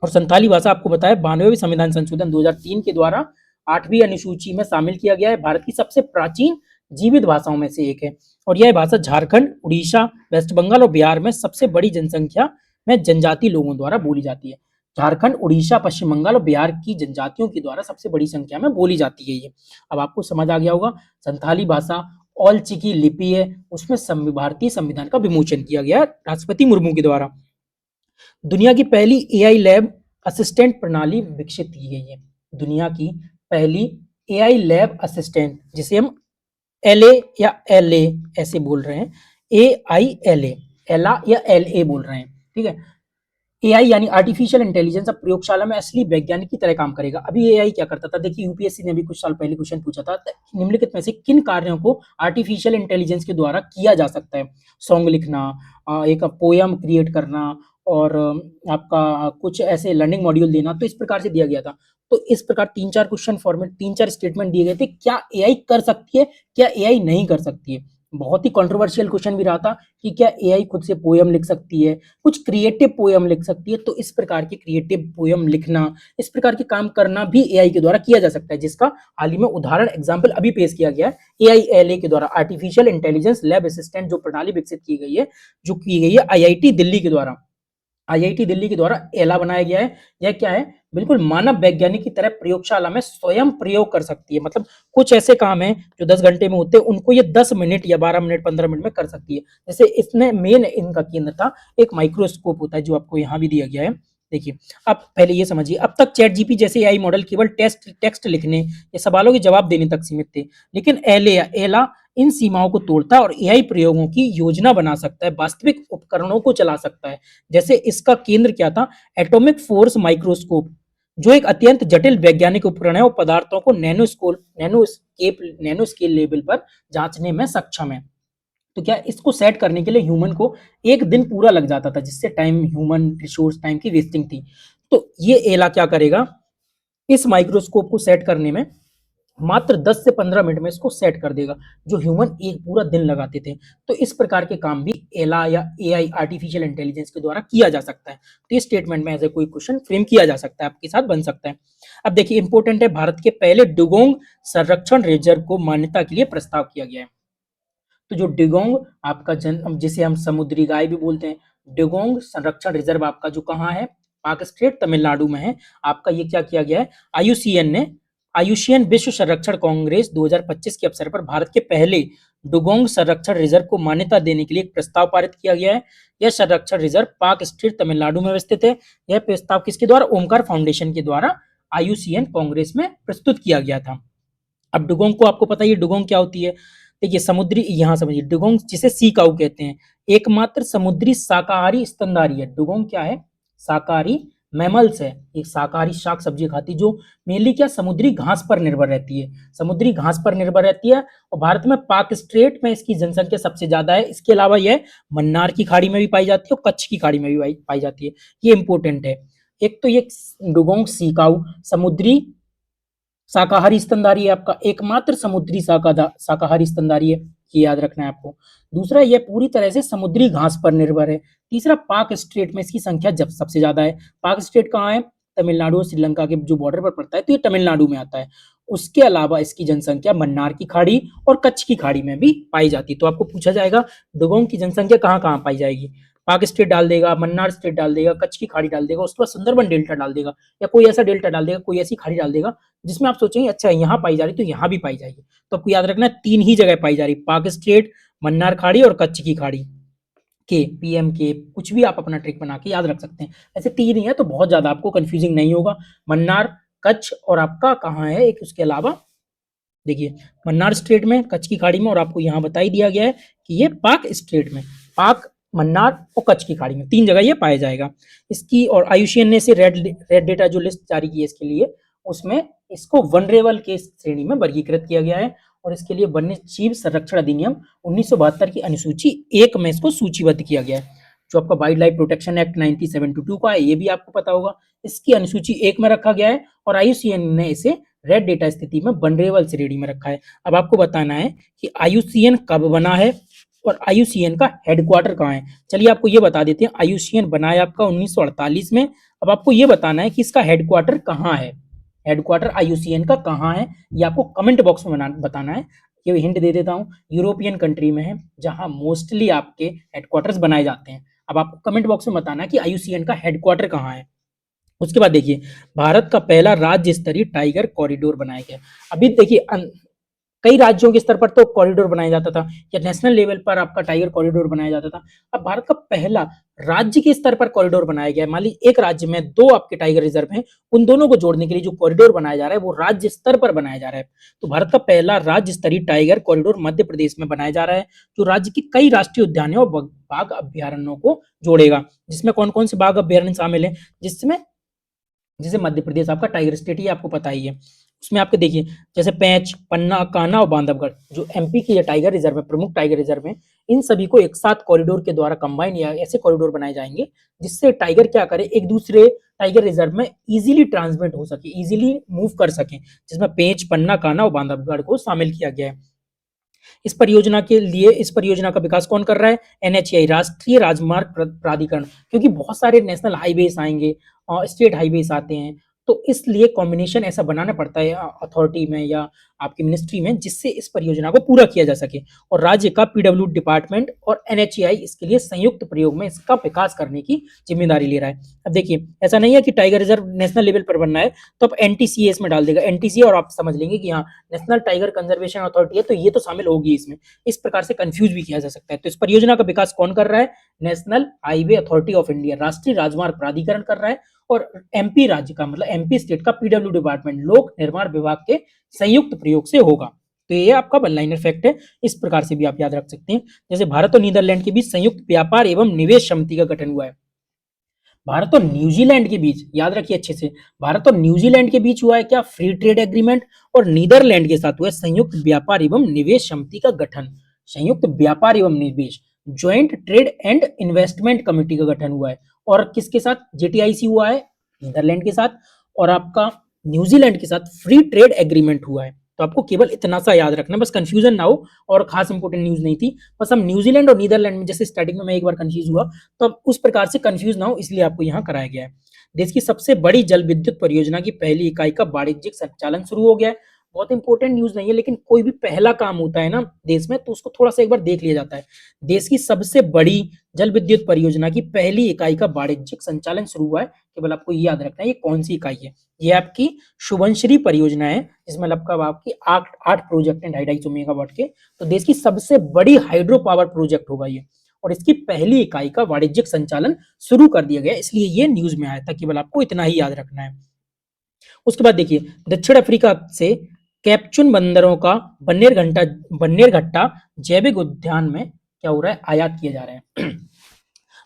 और संथाली भाषा आपको बताया 92वें संविधान संशोधन 2003 के द्वारा 8वीं अनुसूची में शामिल किया गया है। भारत की सबसे प्राचीन जीवित भाषाओं में से एक है और यह भाषा झारखंड, उड़ीसा, वेस्ट बंगाल और बिहार में सबसे बड़ी जनसंख्या में जनजातीय लोगों द्वारा बोली जाती है। झारखंड, उड़ीसा, पश्चिम बंगाल और बिहार की जनजातियों के द्वारा सबसे बड़ी संख्या में बोली जाती है ये। अब आपको समझ आ गया होगा, संथाली भाषा ऑल चिकी लिपि है, उसमें भारतीय संविधान का विमोचन किया गया राष्ट्रपति मुर्मू के द्वारा। दुनिया की पहली एआई लैब असिस्टेंट प्रणाली विकसित की गई है। दुनिया की पहली एआई लैब असिस्टेंट, जिसे हम एलए या एलए ऐसे बोल रहे हैं, एआईएलए, एला या एलए बोल रहे हैं, ठीक है। एआई यानी आर्टिफिशियल इंटेलिजेंस अब प्रयोगशाला में असली वैज्ञानिक की तरह काम करेगा। अभी एआई क्या करता था, देखिए यूपीएससी ने भी कुछ साल पहले क्वेश्चन पूछा था, निम्नलिखित में से किन कार्यों को आर्टिफिशियल इंटेलिजेंस के द्वारा किया जा सकता है। सॉन्ग लिखना, एक पोयम क्रिएट करना और आपका कुछ ऐसे लर्निंग मॉड्यूल देना, तो इस प्रकार से दिया गया था। तो इस प्रकार 3-4 क्वेश्चन फॉर्मेट, 3-4 स्टेटमेंट दिए गए थे, क्या एआई कर सकती है, क्या एआई नहीं कर सकती है। बहुत ही कंट्रोवर्शियल क्वेश्चन भी रहा था कि क्या एआई खुद से पोयम लिख सकती है, कुछ क्रिएटिव पोयम लिख सकती है। तो इस प्रकार के क्रिएटिव पोयम लिखना, इस प्रकार के काम करना भी एआई के द्वारा किया जा सकता है, जिसका हाल ही में उदाहरण एग्जाम्पल अभी पेश किया गया है एआईएलए के द्वारा, आर्टिफिशियल इंटेलिजेंस लैब असिस्टेंट, जो प्रणाली विकसित की गई है, जो की गई है आईआईटी दिल्ली के द्वारा। आईआईटी दिल्ली के द्वारा एला बनाया गया है। यह क्या है, बिल्कुल मानव वैज्ञानिक की तरह प्रयोगशाला में स्वयं प्रयोग कर सकती है। मतलब कुछ ऐसे काम है जो 10 घंटे में होते हैं, उनको ये 10 मिनट या 12 मिनट 15 मिनट में कर सकती है। जैसे इसमें मेन इनका केंद्र था, एक माइक्रोस्कोप होता है जो आपको यहाँ भी दिया गया है। देखिए, अब पहले ये समझिए, अब तक चैट जीपी जैसे एआई मॉडल केवल टेक्स्ट लिखने या सवालों के जवाब देने तक सीमित थे, लेकिन एला इन सीमाओं को तोड़ता है और एआई प्रयोगों की योजना बना सकता है, वास्तविक उपकरणों को चला सकता है। जैसे इसका केंद्र क्या था, एटॉमिक फोर्स माइक्रोस्कोप, जो एक अत्यंत जटिल वैज्ञानिक उपकरण है और पदार्थों को नैनो स्केल लेवल पर जांचने में सक्षम है। तो क्या इसको सेट करने के लिए ह्यूमन को एक दिन पूरा लग जाता था, जिससे टाइम, ह्यूमन रिसोर्स टाइम की वेस्टिंग थी। तो ये एला क्या करेगा, इस माइक्रोस्कोप को सेट करने में मात्र 10 से 15 मिनट में इसको सेट कर देगा, जो ह्यूमन एक पूरा दिन लगाते थे। तो इस प्रकार के काम भी एला या एआई आर्टिफिशियल इंटेलिजेंस के द्वारा किया जा सकता है। तो इस स्टेटमेंट में ऐसे कोई क्वेश्चन फ्रेम किया जा सकता है, आपके साथ बन सकता है। अब देखिए इंपॉर्टेंट है, भारत के पहले डुगोंग संरक्षण रिजर्व को मान्यता के लिए प्रस्ताव किया गया है। तो जो डिगोंग आपका जिसे हम समुद्री गाय भी बोलते हैं, डिगोंग संरक्षण रिजर्व आपका जो कहाँ है, पाक स्टेट तमिलनाडु में है। आपका ये क्या किया गया है, आयुषियन विश्व संरक्षण कांग्रेस 2025 के अवसर पर भारत के पहले डुगोंग संरक्षण रिजर्व को मान्यता देने के लिए एक प्रस्ताव पारित किया गया है। यह संरक्षण रिजर्व पाक स्टेट तमिलनाडु में स्थित है। यह प्रस्ताव किसके द्वारा, ओमकार फाउंडेशन के द्वारा आयुषियन कांग्रेस में प्रस्तुत किया गया था। अब डुगोंग को आपको पता है, ये डुगोंग क्या होती है, देखिए समुद्री, यहाँ समझिए, डुगोंग जिसे सी काऊ कहते हैं, एकमात्र समुद्री शाकाहारी स्तनधारी है। डुगोंग क्या है, शाकाहारी मैमल्स है, एक शाकाहारी शाक सब्जी खाती, जो मेनली क्या समुद्री घास पर निर्भर रहती है, समुद्री घास पर निर्भर रहती है। और भारत में पाक स्ट्रेट में इसकी जनसंख्या सबसे ज्यादा है। इसके अलावा यह मन्नार की खाड़ी में भी पाई जाती है और कच्छ की खाड़ी में भी पाई जाती है। ये इंपॉर्टेंट है। एक तो ये डुगोंग सी काऊ समुद्री शाकाहारी स्तनधारी है, आपका एकमात्र समुद्री शाकाहारी स्तनधारी है, ये याद रखना है आपको। दूसरा, यह पूरी तरह से समुद्री घास पर निर्भर है। तीसरा, पाक स्टेट में इसकी संख्या जब सबसे ज्यादा है। पाक स्टेट कहाँ है, तमिलनाडु और श्रीलंका के जो बॉर्डर पर पड़ता है, तो ये तमिलनाडु में आता है। उसके अलावा इसकी जनसंख्या मन्नार की खाड़ी और कच्छ की खाड़ी में भी पाई जाती है। तो आपको पूछा जाएगा डुगोंग की जनसंख्या कहाँ कहाँ पाई जाएगी, पाक स्टेट डाल देगा, मन्नार स्टेट डाल देगा, कच्छ की खाड़ी डाल देगा, उसके बाद सुंदरबन डेल्टा डाल देगा, या कोई ऐसा डेल्टा डाल देगा, कोई ऐसी खाड़ी डाल देगा जिसमें आप सोचेंगे अच्छा यहाँ पाई जा रही तो यहाँ भी पाई जाएगी। तो आपको याद रखना है 3 ही जगह पाई जा रही, पाक स्टेट, मन्नार खाड़ी और कच्छ की खाड़ी। के पीएम के कुछ भी आप अपना ट्रिक बना के याद रख सकते हैं। ऐसे 3 ही है तो बहुत ज्यादा आपको कंफ्यूजिंग नहीं होगा। मन्नार, कच्छ और आपका कहाँ है एक उसके अलावा देखिए मन्नार स्ट्रेट में, कच्छ की खाड़ी में, और आपको यहाँ बता ही दिया गया है कि ये पाक स्ट्रेट में, पाक, मन्नार और कच्छ की खाड़ी में 3 जगह ये पाया जाएगा। इसकी और आईयूसीएन ने इसे रेड डेटा जो लिस्ट जारी की है इसके लिए, उसमें इसको वनरेबल के श्रेणी में वर्गीकृत किया गया है और इसके लिए वन्य जीव संरक्षण अधिनियम 1972 की अनुसूची 1 में इसको सूचीबद्ध किया गया है। जो आपका वाइल्ड लाइफ प्रोटेक्शन एक्ट 1972 का है, ये भी आपको पता होगा, इसकी अनुसूची 1 में रखा गया है और आईयूसीएन ने इसे रेड डेटा स्थिति में वनरेबल श्रेणी में रखा है। अब आपको बताना है कि आईयूसीएन कब बना है और आईयूसीएन का हेडक्वार्टर कहाँ है। चलिए आपको ये बता देते हैं, आईयूसीएन बना है आपका 1948 में। अब आपको ये बताना है कि इसका हेडक्वार्टर कहाँ है, हेडक्वार्टर आईयूसीएन का कहाँ है, ये आपको कमेंट बॉक्स में बताना है। ये हिंट दे देता हूँ, यूरोपियन कंट्री में है जहां मोस्टली आपके हेडक्वार्टर्स बनाए जाते हैं। अब आपको कमेंट बॉक्स में बताना है कि आईयूसीएन का हेडक्वार्टर कहाँ है। उसके बाद देखिए, भारत का पहला राज्य स्तरीय टाइगर कॉरिडोर बनाया गया। अभी देखिए कई राज्यों के स्तर पर तो कॉरिडोर बनाया जाता था या नेशनल लेवल पर आपका टाइगर कॉरिडोर बनाया जाता था। अब भारत का पहला राज्य के स्तर पर कॉरिडोर बनाया गया है। मान लीजिए एक राज्य में 2 आपके टाइगर रिजर्व हैं, उन दोनों को जोड़ने के लिए जो कॉरिडोर बनाया जा रहा है वो राज्य स्तर पर बनाया जा रहा है। तो भारत का पहला राज्य स्तरीय टाइगर कॉरिडोर मध्य प्रदेश में बनाया जा रहा है, जो राज्य के कई राष्ट्रीय उद्यानों और बाघ अभ्यारण्यों को जोड़ेगा। जिसमें कौन कौन से बाघ अभ्यारण्य शामिल है, जिसमें जैसे मध्य प्रदेश आपका टाइगर स्टेट, ये आपको पता ही है। उसमें आपके देखिए जैसे पेंच, पन्ना, कान्हा और बांधवगढ़ जो एमपी की टाइगर रिजर्व है, प्रमुख टाइगर रिजर्व है, इन सभी को एक साथ कॉरिडोर के द्वारा कंबाइन या ऐसे कॉरिडोर बनाए जाएंगे जिससे टाइगर क्या करे, एक दूसरे टाइगर रिजर्व में इजीली ट्रांसमिट हो सके, इजीली मूव कर सके, जिसमें पेंच, पन्ना, कान्हा और बांधवगढ़ को शामिल किया गया है। इस परियोजना के लिए, इस परियोजना का विकास कौन कर रहा है, एनएचएआई, राष्ट्रीय राजमार्ग प्राधिकरण, क्योंकि बहुत सारे नेशनल हाईवेज आएंगे और स्टेट हाईवेज आते हैं, तो इसलिए कॉम्बिनेशन ऐसा बनाना पड़ता है अथॉरिटी में या आपकी मिनिस्ट्री में, जिससे इस परियोजना को पूरा किया जा सके। और राज्य का पीडब्ल्यू डिपार्टमेंट और एनएचएआई इसके लिए संयुक्त प्रयोग में इसका विकास करने की जिम्मेदारी ले रहा है। अब देखिए ऐसा नहीं है कि टाइगर रिजर्व नेशनल लेवल पर बनना है तो अब एनटीसीए इसमें डाल देगा, एनटीसीए, और आप समझ लेंगे कि हाँ नेशनल टाइगर कंजर्वेशन अथॉरिटी है तो ये तो शामिल होगी इसमें। इस प्रकार से कंफ्यूज भी किया जा सकता है। तो इस परियोजना का विकास कौन कर रहा है, national highway authority of India, राष्ट्रीय राजमार्ग प्राधिकरण कर रहा है, और एमपी राज्य का मतलब एमपी स्टेट का पीडब्ल्यू डिपार्टमेंट, लोक निर्माण विभाग के संयुक्त प्रयोग से होगा। तो ये आपका वन लाइनर फैक्ट है, इस प्रकार से भी आप याद रख सकते हैं। जैसे भारत और नीदरलैंड के बीच संयुक्त व्यापार एवं निवेश समिति का गठन हुआ है। भारत और न्यूजीलैंड के बीच, याद रखिए अच्छे से, भारत और न्यूजीलैंड के बीच हुआ है क्या, फ्री ट्रेड एग्रीमेंट, और नीदरलैंड के साथ हुआ है संयुक्त व्यापार एवं निवेश समिति का गठन। संयुक्त व्यापार एवं निवेश, joint trade and investment committee का गठन हुआ है। और किसके साथ, जेटीआईसी हुआ है नीदरलैंड के साथ, और आपका न्यूजीलैंड के साथ फ्री ट्रेड एग्रीमेंट हुआ है। तो आपको केवल इतना सा याद रखना, बस कंफ्यूजन ना हो, और खास इंपोर्टेंट न्यूज नहीं थी, बस हम न्यूजीलैंड और नीदरलैंड में, जैसे स्टार्टिंग में मैं एक बार कंफ्यूज हुआ, तो अब उस प्रकार से कंफ्यूज ना हो इसलिए आपको यहाँ कराया गया है। देश की सबसे बड़ी जल विद्युत परियोजना की पहली इकाई का वाणिज्यिक संचालन शुरू हो गया है। बहुत इंपॉर्टेंट न्यूज नहीं है, लेकिन कोई भी पहला काम होता है ना देश में तो उसको थोड़ा सा एक बार देख लिया जाता है। देश की सबसे बड़ी जल विद्युत परियोजना की पहली इकाई का वाणिज्यिक संचालन शुरू हुआ है। केवल आपको ये याद रखना है ये कौन सी इकाई है, ये आपकी शुभंश्री परियोजना है, जिसमें लगभग आपकी 8 प्रोजेक्ट हैं 250 मेगावाट के। तो देश की सबसे बड़ी हाइड्रो पावर प्रोजेक्ट होगा ये, और इसकी पहली इकाई का वाणिज्यिक संचालन शुरू कर दिया गया, इसलिए ये न्यूज में आया था। केवल आपको इतना ही याद रखना है। उसके बाद देखिए, दक्षिण अफ्रीका से कैप्चुन बंदरों का बन्नेरघट्टा जैविक उद्यान में क्या हो रहा है, आयात किए जा रहे हैं।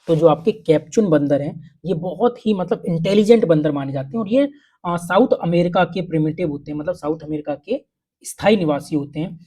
तो जो आपके कैप्चुन बंदर हैं ये बहुत ही मतलब इंटेलिजेंट बंदर माने जाते हैं, और ये साउथ अमेरिका के प्रिमिटिव होते हैं, मतलब साउथ अमेरिका के स्थायी निवासी होते हैं।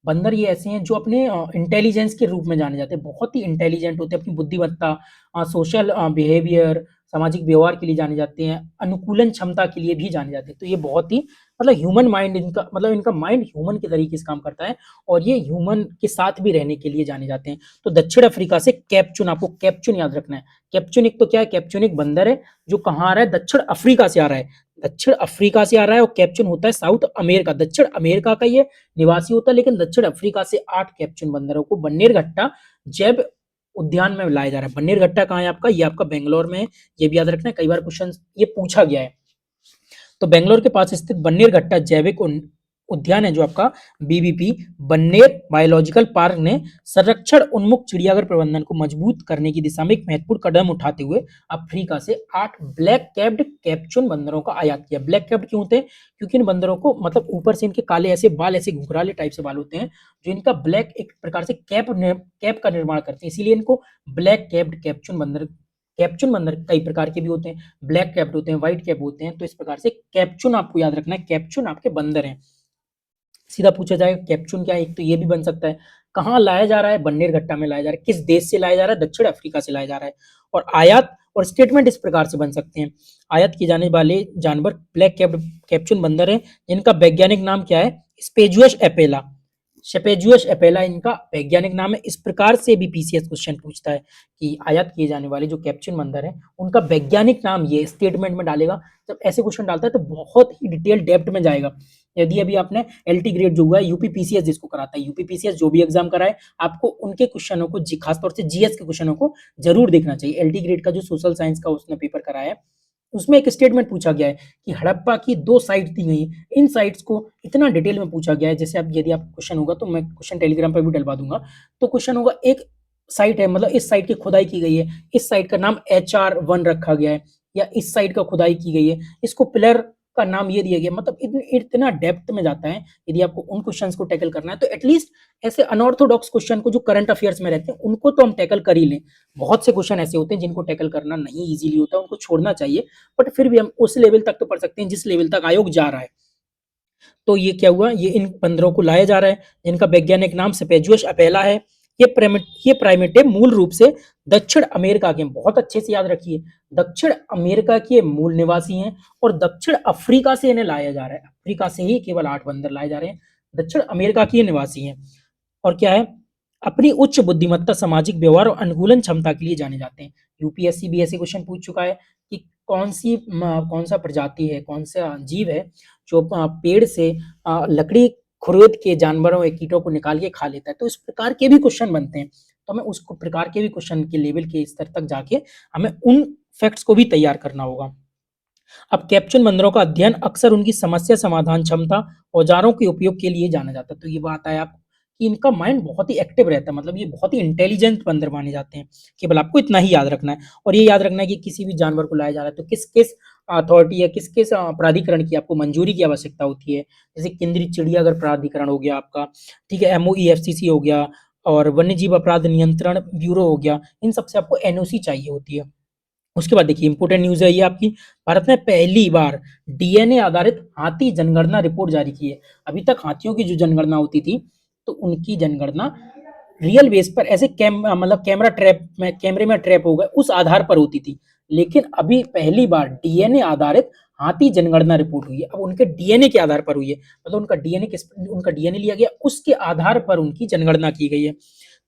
बंदर ये ऐसे हैं जो अपने इंटेलिजेंस के रूप में जाने जाते हैं, बहुत ही इंटेलिजेंट होते हैं, अपनी बुद्धिमत्ता, सोशल बिहेवियर, सामाजिक व्यवहार के लिए जाने जाते हैं, अनुकूलन क्षमता के लिए भी जाने जाते हैं। तो ये बहुत ही मतलब ह्यूमन माइंड इनका, मतलब इनका माइंड ह्यूमन के तरीके से काम करता है, और ये ह्यूमन के साथ भी रहने के लिए जाने जाते हैं। तो दक्षिण अफ्रीका से कैप्चुन, आपको कैप्चुन याद रखना है। कैप्चुन एक तो क्या है, कैप्चुन एक बंदर है जो कहाँ आ रहा है, दक्षिण अफ्रीका से आ रहा है, दक्षिण अफ्रीका से आ रहा है, और कैप्चुन होता है साउथ अमेरिका, दक्षिण अमेरिका का ये निवासी होता है, लेकिन दक्षिण अफ्रीका से 8 कैप्चुन बंदरों को बन्नेरघट्टा जैव उद्यान में लाया जा रहा है। बन्नेरघट्टा कहाँ है आपका, ये आपका बेंगलोर में है, ये भी याद रखना है, कई बार क्वेश्चन ये पूछा गया है। तो बेंगलोर के पास स्थित बन्नेरघट्टा जैविक उद्यान है जो आपका बीबीपी बन्नेर बायोलॉजिकल पार्क ने संरक्षण उन्मुख चिड़ियाघर प्रबंधन को मजबूत करने की दिशा में एक महत्वपूर्ण कदम उठाते हुए अफ्रीका से 8 ब्लैक कैप्ड कैप्चुन बंदरों का आयात किया। ब्लैक कैप्ड क्यों होते हैं? क्योंकि इन बंदरों को मतलब ऊपर से इनके काले ऐसे बाल, ऐसे घुंघराले टाइप से बाल होते हैं जो इनका ब्लैक एक प्रकार से कैप का निर्माण करते हैं, इसीलिए इनको ब्लैक कैप्ड कैप्चुन बंदर कई प्रकार के भी होते हैं, ब्लैक कैप्ड होते हैं, व्हाइट कैप होते हैं। तो इस प्रकार से कैप्चुन आपको याद रखना है, कैप्चुन आपके बंदर हैं। सीधा पूछा जाएगा कैप्चुन क्या है, एक तो ये भी बन सकता है। कहाँ लाया जा रहा है? बन्नेरघट्टा में लाया जा रहा है। किस देश से लाया जा रहा है? दक्षिण अफ्रीका से लाया जा रहा है। और आयात और स्टेटमेंट इस प्रकार से बन सकते हैं। आयात किए जाने वाले जानवर ब्लैक कैप्ड कैप्चुन बंदर हैं, जिनका वैज्ञानिक नाम क्या है? स्पेजुअस एपेला। शेपेजुअस एपेला इनका वैज्ञानिक नाम है। इस प्रकार से भी पीसीएस क्वेश्चन पूछता है कि आयात किए जाने वाले जो कैप्चुन बंदर हैं, उनका वैज्ञानिक नाम ये स्टेटमेंट में डालेगा। जब ऐसे क्वेश्चन डालता है तो बहुत ही डिटेल डेप्थ में जाएगा। यदि अभी आपने एलटी ग्रेड जो हुआ है, यूपी पीसीएस जिसको कराता है, यूपी पीसीएस जो भी एग्जाम कराए, आपको उनके क्वेश्चनों को खासतौर से जीएस के क्वेश्चनों को जरूर देखना चाहिए। एलटी ग्रेड का जो सोशल साइंस का उसने पेपर कराया है, उसमें एक स्टेटमेंट पूछा गया है कि हड़प्पा की 2 साइट दी गई हैं। इन साइट्स को इतना डिटेल में पूछा गया है, जैसे आप यदि आप क्वेश्चन होगा तो मैं क्वेश्चन टेलीग्राम पर भी डलवा दूंगा। तो क्वेश्चन होगा, एक साइट है, मतलब इस साइट की खुदाई की गई है, इस साइट का नाम HR1 रखा गया है, या इस साइट का खुदाई की गई है, इसको पिलर का नाम ये दिया गया। मतलब इतना डेप्थ में जाता है। यदि आपको उन क्वेश्चंस को टैकल करना है तो एटलीस्ट ऐसे अनऑर्थोडॉक्स क्वेश्चन को जो करंट अफेयर्स में रहते हैं उनको तो हम टैकल कर ही लें। बहुत से क्वेश्चन ऐसे होते हैं जिनको टैकल करना नहीं इजीली होता है, उनको छोड़ना चाहिए, बट फिर भी हम उस लेवल तक तो पढ़ सकते हैं जिस लेवल तक आयोग जा रहा है। तो ये क्या हुआ, ये इन बंदरों को लाया जा रहा है, जिनका वैज्ञानिक नाम सेपेजुअस अपेला है। ये प्राइमेटे मूल रूप से दक्षिण अमेरिका के, बहुत अच्छे से याद रखिए, दक्षिण अमेरिका के मूल निवासी हैं और दक्षिण अफ्रीका से इन्हें लाया जा रहा है। अफ्रीका से ही केवल 8 बंदर लाए जा रहे हैं, दक्षिण अमेरिका के निवासी हैं। और क्या है, अपनी उच्च बुद्धिमत्ता, सामाजिक व्यवहार और अनुकूलन क्षमता के लिए जाने जाते हैं। यूपीएससी भी ऐसे क्वेश्चन पूछ चुका है कि कौन सा प्रजाति है, कौन सा जीव है जो पेड़ से लकड़ी खुरद के जानवरों या कीटों को निकाल के खा लेता है। तो इस प्रकार के भी क्वेश्चन बनते हैं। तो हमें उस प्रकार के भी क्वेश्चन के लेवल के स्तर तक जाके हमें उन फैक्ट्स को भी तैयार करना होगा। अब कैप्चुन बंदरों का अध्ययन अक्सर उनकी समस्या समाधान क्षमता, औजारों के उपयोग के लिए जाना जाता है। तो ये बात है आप कि इनका माइंड बहुत ही एक्टिव रहता है, मतलब ये बहुत ही इंटेलिजेंट बंदर माने जाते हैं। केवल आपको इतना ही याद रखना है। और ये याद रखना है कि किसी भी जानवर को लाया जा रहा है तो किस किस अथॉरिटी या किस किस प्राधिकरण की आपको मंजूरी की आवश्यकता होती है। जैसे केंद्रीय चिड़ियाघर प्राधिकरण हो गया आपका, ठीक है, MOEFCC हो गया, और वन्य जीव अपराध नियंत्रण ब्यूरो हो गया, इन सबसे आपको NOC चाहिए होती है। उसके बाद देखिए इंपोर्टेंट न्यूज़ है ये आपकी, भारत ने पहली बार डीएनए आधारित हाथी जनगणना रिपोर्ट जारी की है। अभी तक हाथियों की जो जनगणना होती थी तो उनकी जनगणना रियल बेस पर ऐसे मतलब कैमरे में ट्रैप हो गए उस आधार पर होती थी। लेकिन अभी पहली बार डीएनए आधारित हाथी जनगणना रिपोर्ट हुई है। अब उनके डीएनए के आधार पर हुई है, मतलब उनका डीएनए लिया गया, उसके आधार पर उनकी जनगणना की गई है।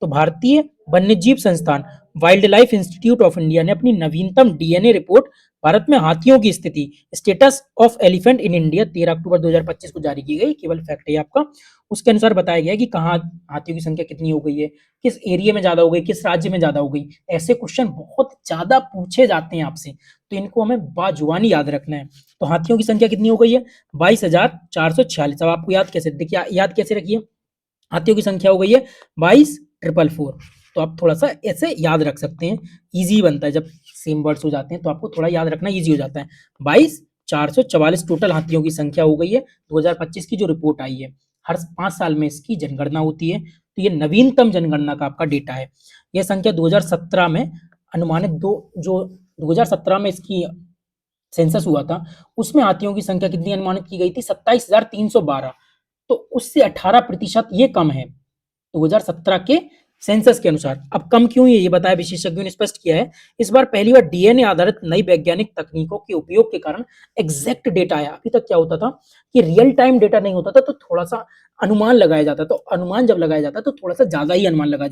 तो भारतीय वन्यजीव संस्थान wild life institute of India ने अपनी नवीनतम डीएनए रिपोर्ट भारत में हाथियों की स्थिति, status of elephant in India, 13 अक्टूबर 2025 को जारी की गई। केवल फैक्ट है आपका। उसके अनुसार बताया गया है कि कहाँ हाथियों की संख्या कितनी हो गई है, किस एरिया में ज्यादा हो गई, किस राज्य में ज्यादा हो गई। ऐसे क्वेश्चन बहुत ज्यादा पूछे जाते हैं आपसे, तो इनको हमें बाजुबानी याद रखना है। तो हाथियों की संख्या कितनी हो गई है? 22,446। अब आपको याद कैसे, देखिए याद कैसे रखिए, हाथियों की संख्या हो गई है 22,444। तो आप थोड़ा सा ऐसे याद रख सकते हैं, इजी बनता है जब सेम वर्ड्स हो जाते हैं तो आपको थोड़ा याद रखना इजी हो जाता है। 22,444 टोटल हाथियों की संख्या हो गई है 2025 की जो रिपोर्ट आई है। हर 5 साल में इसकी जनगणना होती है, तो ये नवीनतम जनगणना का आपका डेटा है। यह संख्या 2017 में अनुमानित जो 2017 में इसकी सेंसस हुआ था, उसमें हाथियों की संख्या कितनी अनुमानित की गई थी? 27,312। तो उससे 18% ये कम है 2017 के सेंसस के अनुसार। अब कम क्यों है ये बताया, विशेषज्ञों ने स्पष्ट किया है। इस बार पहली बार डीएनए आधारित नई वैज्ञानिक तकनीकों के उपयोग के कारण एग्जैक्ट डेटा आया। अभी तक क्या होता था कि रियल टाइम डेटा नहीं होता था, तो थोड़ा सा अनुमान लगाया जाता। तो अनुमान जब लगाया जाता है तो थोड़ा सा ज्यादा ही अनुमान लगा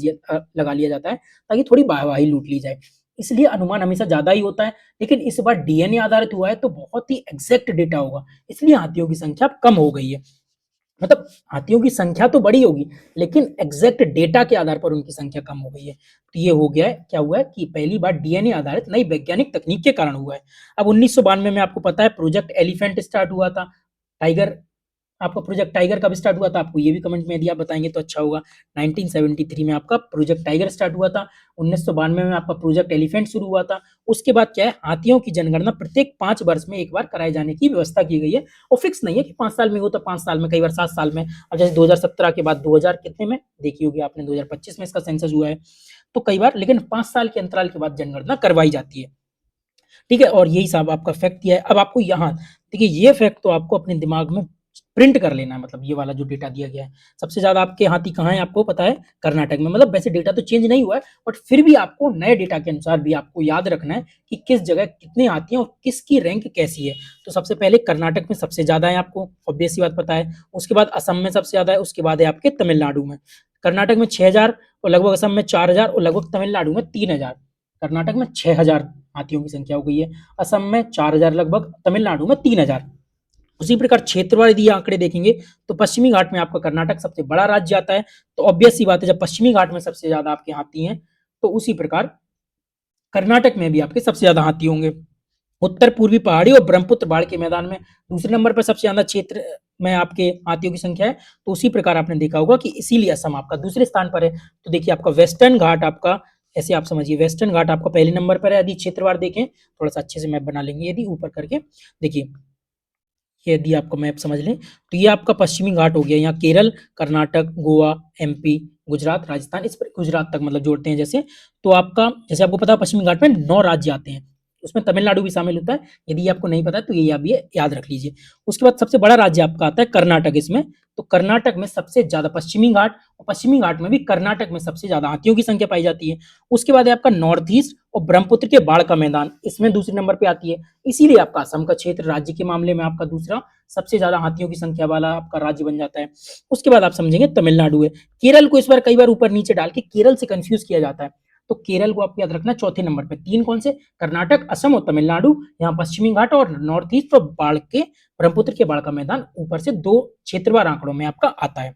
लिया जाता है ताकि थोड़ी वाहवाही लूट ली जाए, इसलिए अनुमान हमेशा ज्यादा ही होता है। लेकिन इस बार डीएनए आधारित हुआ है तो बहुत ही एग्जैक्ट डेटा होगा, इसलिए हाथियों की संख्या कम हो गई है। मतलब हाथियों की संख्या तो बड़ी होगी लेकिन एग्जैक्ट डेटा के आधार पर उनकी संख्या कम हो गई है। तो ये हो गया है, क्या हुआ है कि पहली बार डीएनए आधारित नई वैज्ञानिक तकनीक के कारण हुआ है। अब 1992 में आपको पता है प्रोजेक्ट एलिफेंट स्टार्ट हुआ था, टाइगर आपका प्रोजेक्ट टाइगर कब स्टार्ट हुआ था, आपको ये भी कमेंट में यदि आप बताएंगे तो अच्छा होगा। 1973 में आपका प्रोजेक्ट टाइगर स्टार्ट हुआ था। 1992 में आपका प्रोजेक्ट एलिफेंट शुरू हुआ था। उसके बाद क्या है, हाथियों की जनगणना प्रत्येक 5 वर्ष में एक बार कराए जाने की व्यवस्था की गई है, और फिक्स नहीं है कि 5 साल में हो तो 5 साल में, कई बार 7 साल में। अब जैसे 2017 के बाद 2000 कितने में देखी होगी आपने, 2025 में इसका सेंसस हुआ है, तो कई बार लेकिन 5 साल के अंतराल के बाद जनगणना करवाई जाती है। ठीक है, और यही साहब आपका फैक्ट किया है। अब आपको यहाँ देखिए, ये फैक्ट तो आपको अपने दिमाग में प्रिंट कर लेना है, मतलब ये वाला जो डेटा दिया गया है। सबसे ज्यादा आपके हाथी कहाँ है आपको पता है, कर्नाटक में। मतलब वैसे डेटा तो चेंज नहीं हुआ है, बट फिर भी आपको नए डेटा के अनुसार भी आपको याद रखना है कि किस जगह कितने हाथी हैं और किसकी रैंक कैसी है। तो सबसे पहले कर्नाटक में सबसे ज्यादा है, आपको ऑब्वियस सी बात पता है। उसके बाद असम में सबसे ज्यादा है, उसके बाद है आपके तमिलनाडु में। कर्नाटक में 6000 और लगभग असम में 4000 और लगभग तमिलनाडु में 3000। कर्नाटक में 6000 हाथियों की संख्या हो गई है, असम में 4000 लगभग, तमिलनाडु में 3000। उसी प्रकार क्षेत्रवार यदि आंकड़े देखेंगे तो पश्चिमी घाट में आपका कर्नाटक सबसे बड़ा राज्य आता है। तो ऑब्वियस सी बात है, जब पश्चिमी घाट में सबसे ज्यादा आपके हाथी हैं, तो उसी प्रकार कर्नाटक में भी आपके सबसे ज्यादा हाथी होंगे। उत्तर पूर्वी पहाड़ी और ब्रह्मपुत्र बाढ़ के मैदान में दूसरे नंबर पर सबसे ज्यादा क्षेत्र में आपके हाथियों की संख्या है। तो उसी प्रकार आपने देखा होगा कि इसीलिए असम आपका दूसरे स्थान पर है। तो देखिए, आपका वेस्टर्न घाट आपका, ऐसे आप समझिए, वेस्टर्न घाट आपका पहले नंबर पर है। यदि क्षेत्रवार देखें, थोड़ा सा अच्छे से मैप बना लेंगे यदि ऊपर करके, देखिए यदि आपको मैप समझ लें तो ये आपका पश्चिमी घाट हो गया। यहाँ केरल, कर्नाटक, गोवा, एमपी, गुजरात, राजस्थान, इस पर गुजरात तक मतलब जोड़ते हैं। जैसे तो आपका, जैसे आपको पता है पश्चिमी घाट में 9 राज्य आते हैं, उसमें तमिलनाडु भी शामिल होता है। यदि आपको नहीं पता है तो ये आप ये याद रख लीजिए। उसके बाद सबसे बड़ा राज्य आपका आता है कर्नाटक इसमें। तो कर्नाटक में सबसे ज्यादा पश्चिमी घाट, और पश्चिमी घाट में भी कर्नाटक में सबसे ज्यादा हाथियों की संख्या पाई जाती है। उसके बाद है आपका नॉर्थ ईस्ट और ब्रह्मपुत्र के बाढ़ का मैदान, इसमें दूसरे नंबर पे आती है। इसीलिए आपका असम का क्षेत्र राज्य के मामले में आपका दूसरा सबसे ज्यादा हाथियों की संख्या वाला आपका राज्य बन जाता है। उसके बाद आप समझेंगे तमिलनाडु है। केरल को इस बार कई बार ऊपर नीचे डाल के केरल से कंफ्यूज किया जाता है। तो केरल को आपको याद रखना चौथे नंबर पे। तीन कौन से, कर्नाटक, असम और तमिलनाडु। यहाँ पश्चिमी घाट और नॉर्थ ईस्ट और बाढ़ के, ब्रह्मपुत्र के बाढ़ का मैदान ऊपर से दो क्षेत्रवार आंकड़ों में आपका आता है।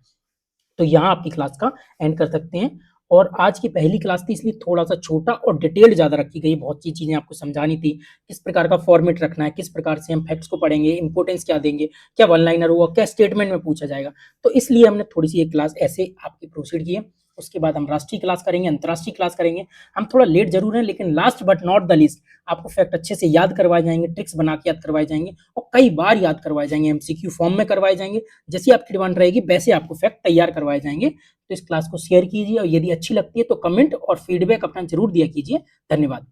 तो यहाँ आपकी क्लास का एंड कर सकते हैं। और आज की पहली क्लास थी इसलिए थोड़ा सा छोटा और डिटेल्ड ज्यादा रखी गई, बहुत सी चीजें आपको समझानी थी, किस प्रकार का फॉर्मेट रखना है, किस प्रकार से हम फैक्ट्स को पढ़ेंगे, इंपोर्टेंस क्या देंगे, क्या वन लाइनर होगा, क्या स्टेटमेंट में पूछा जाएगा। तो इसलिए हमने थोड़ी सी एक क्लास ऐसे आपकी प्रोसीड की है। उसके बाद हम राष्ट्रीय क्लास करेंगे, अंतरराष्ट्रीय क्लास करेंगे। हम थोड़ा लेट जरूर हैं, लेकिन last but not the least आपको फैक्ट अच्छे से याद करवाए जाएंगे, ट्रिक्स बना के याद करवाए जाएंगे, और कई बार याद करवाए जाएंगे, एमसीक्यू फॉर्म में करवाए जाएंगे। जैसी आपकी डिमांड रहेगी वैसे आपको फैक्ट तैयार करवाए जाएंगे। तो इस क्लास को शेयर कीजिए, और यदि अच्छी लगती है तो कमेंट और फीडबैक अपना जरूर दिया कीजिए। धन्यवाद।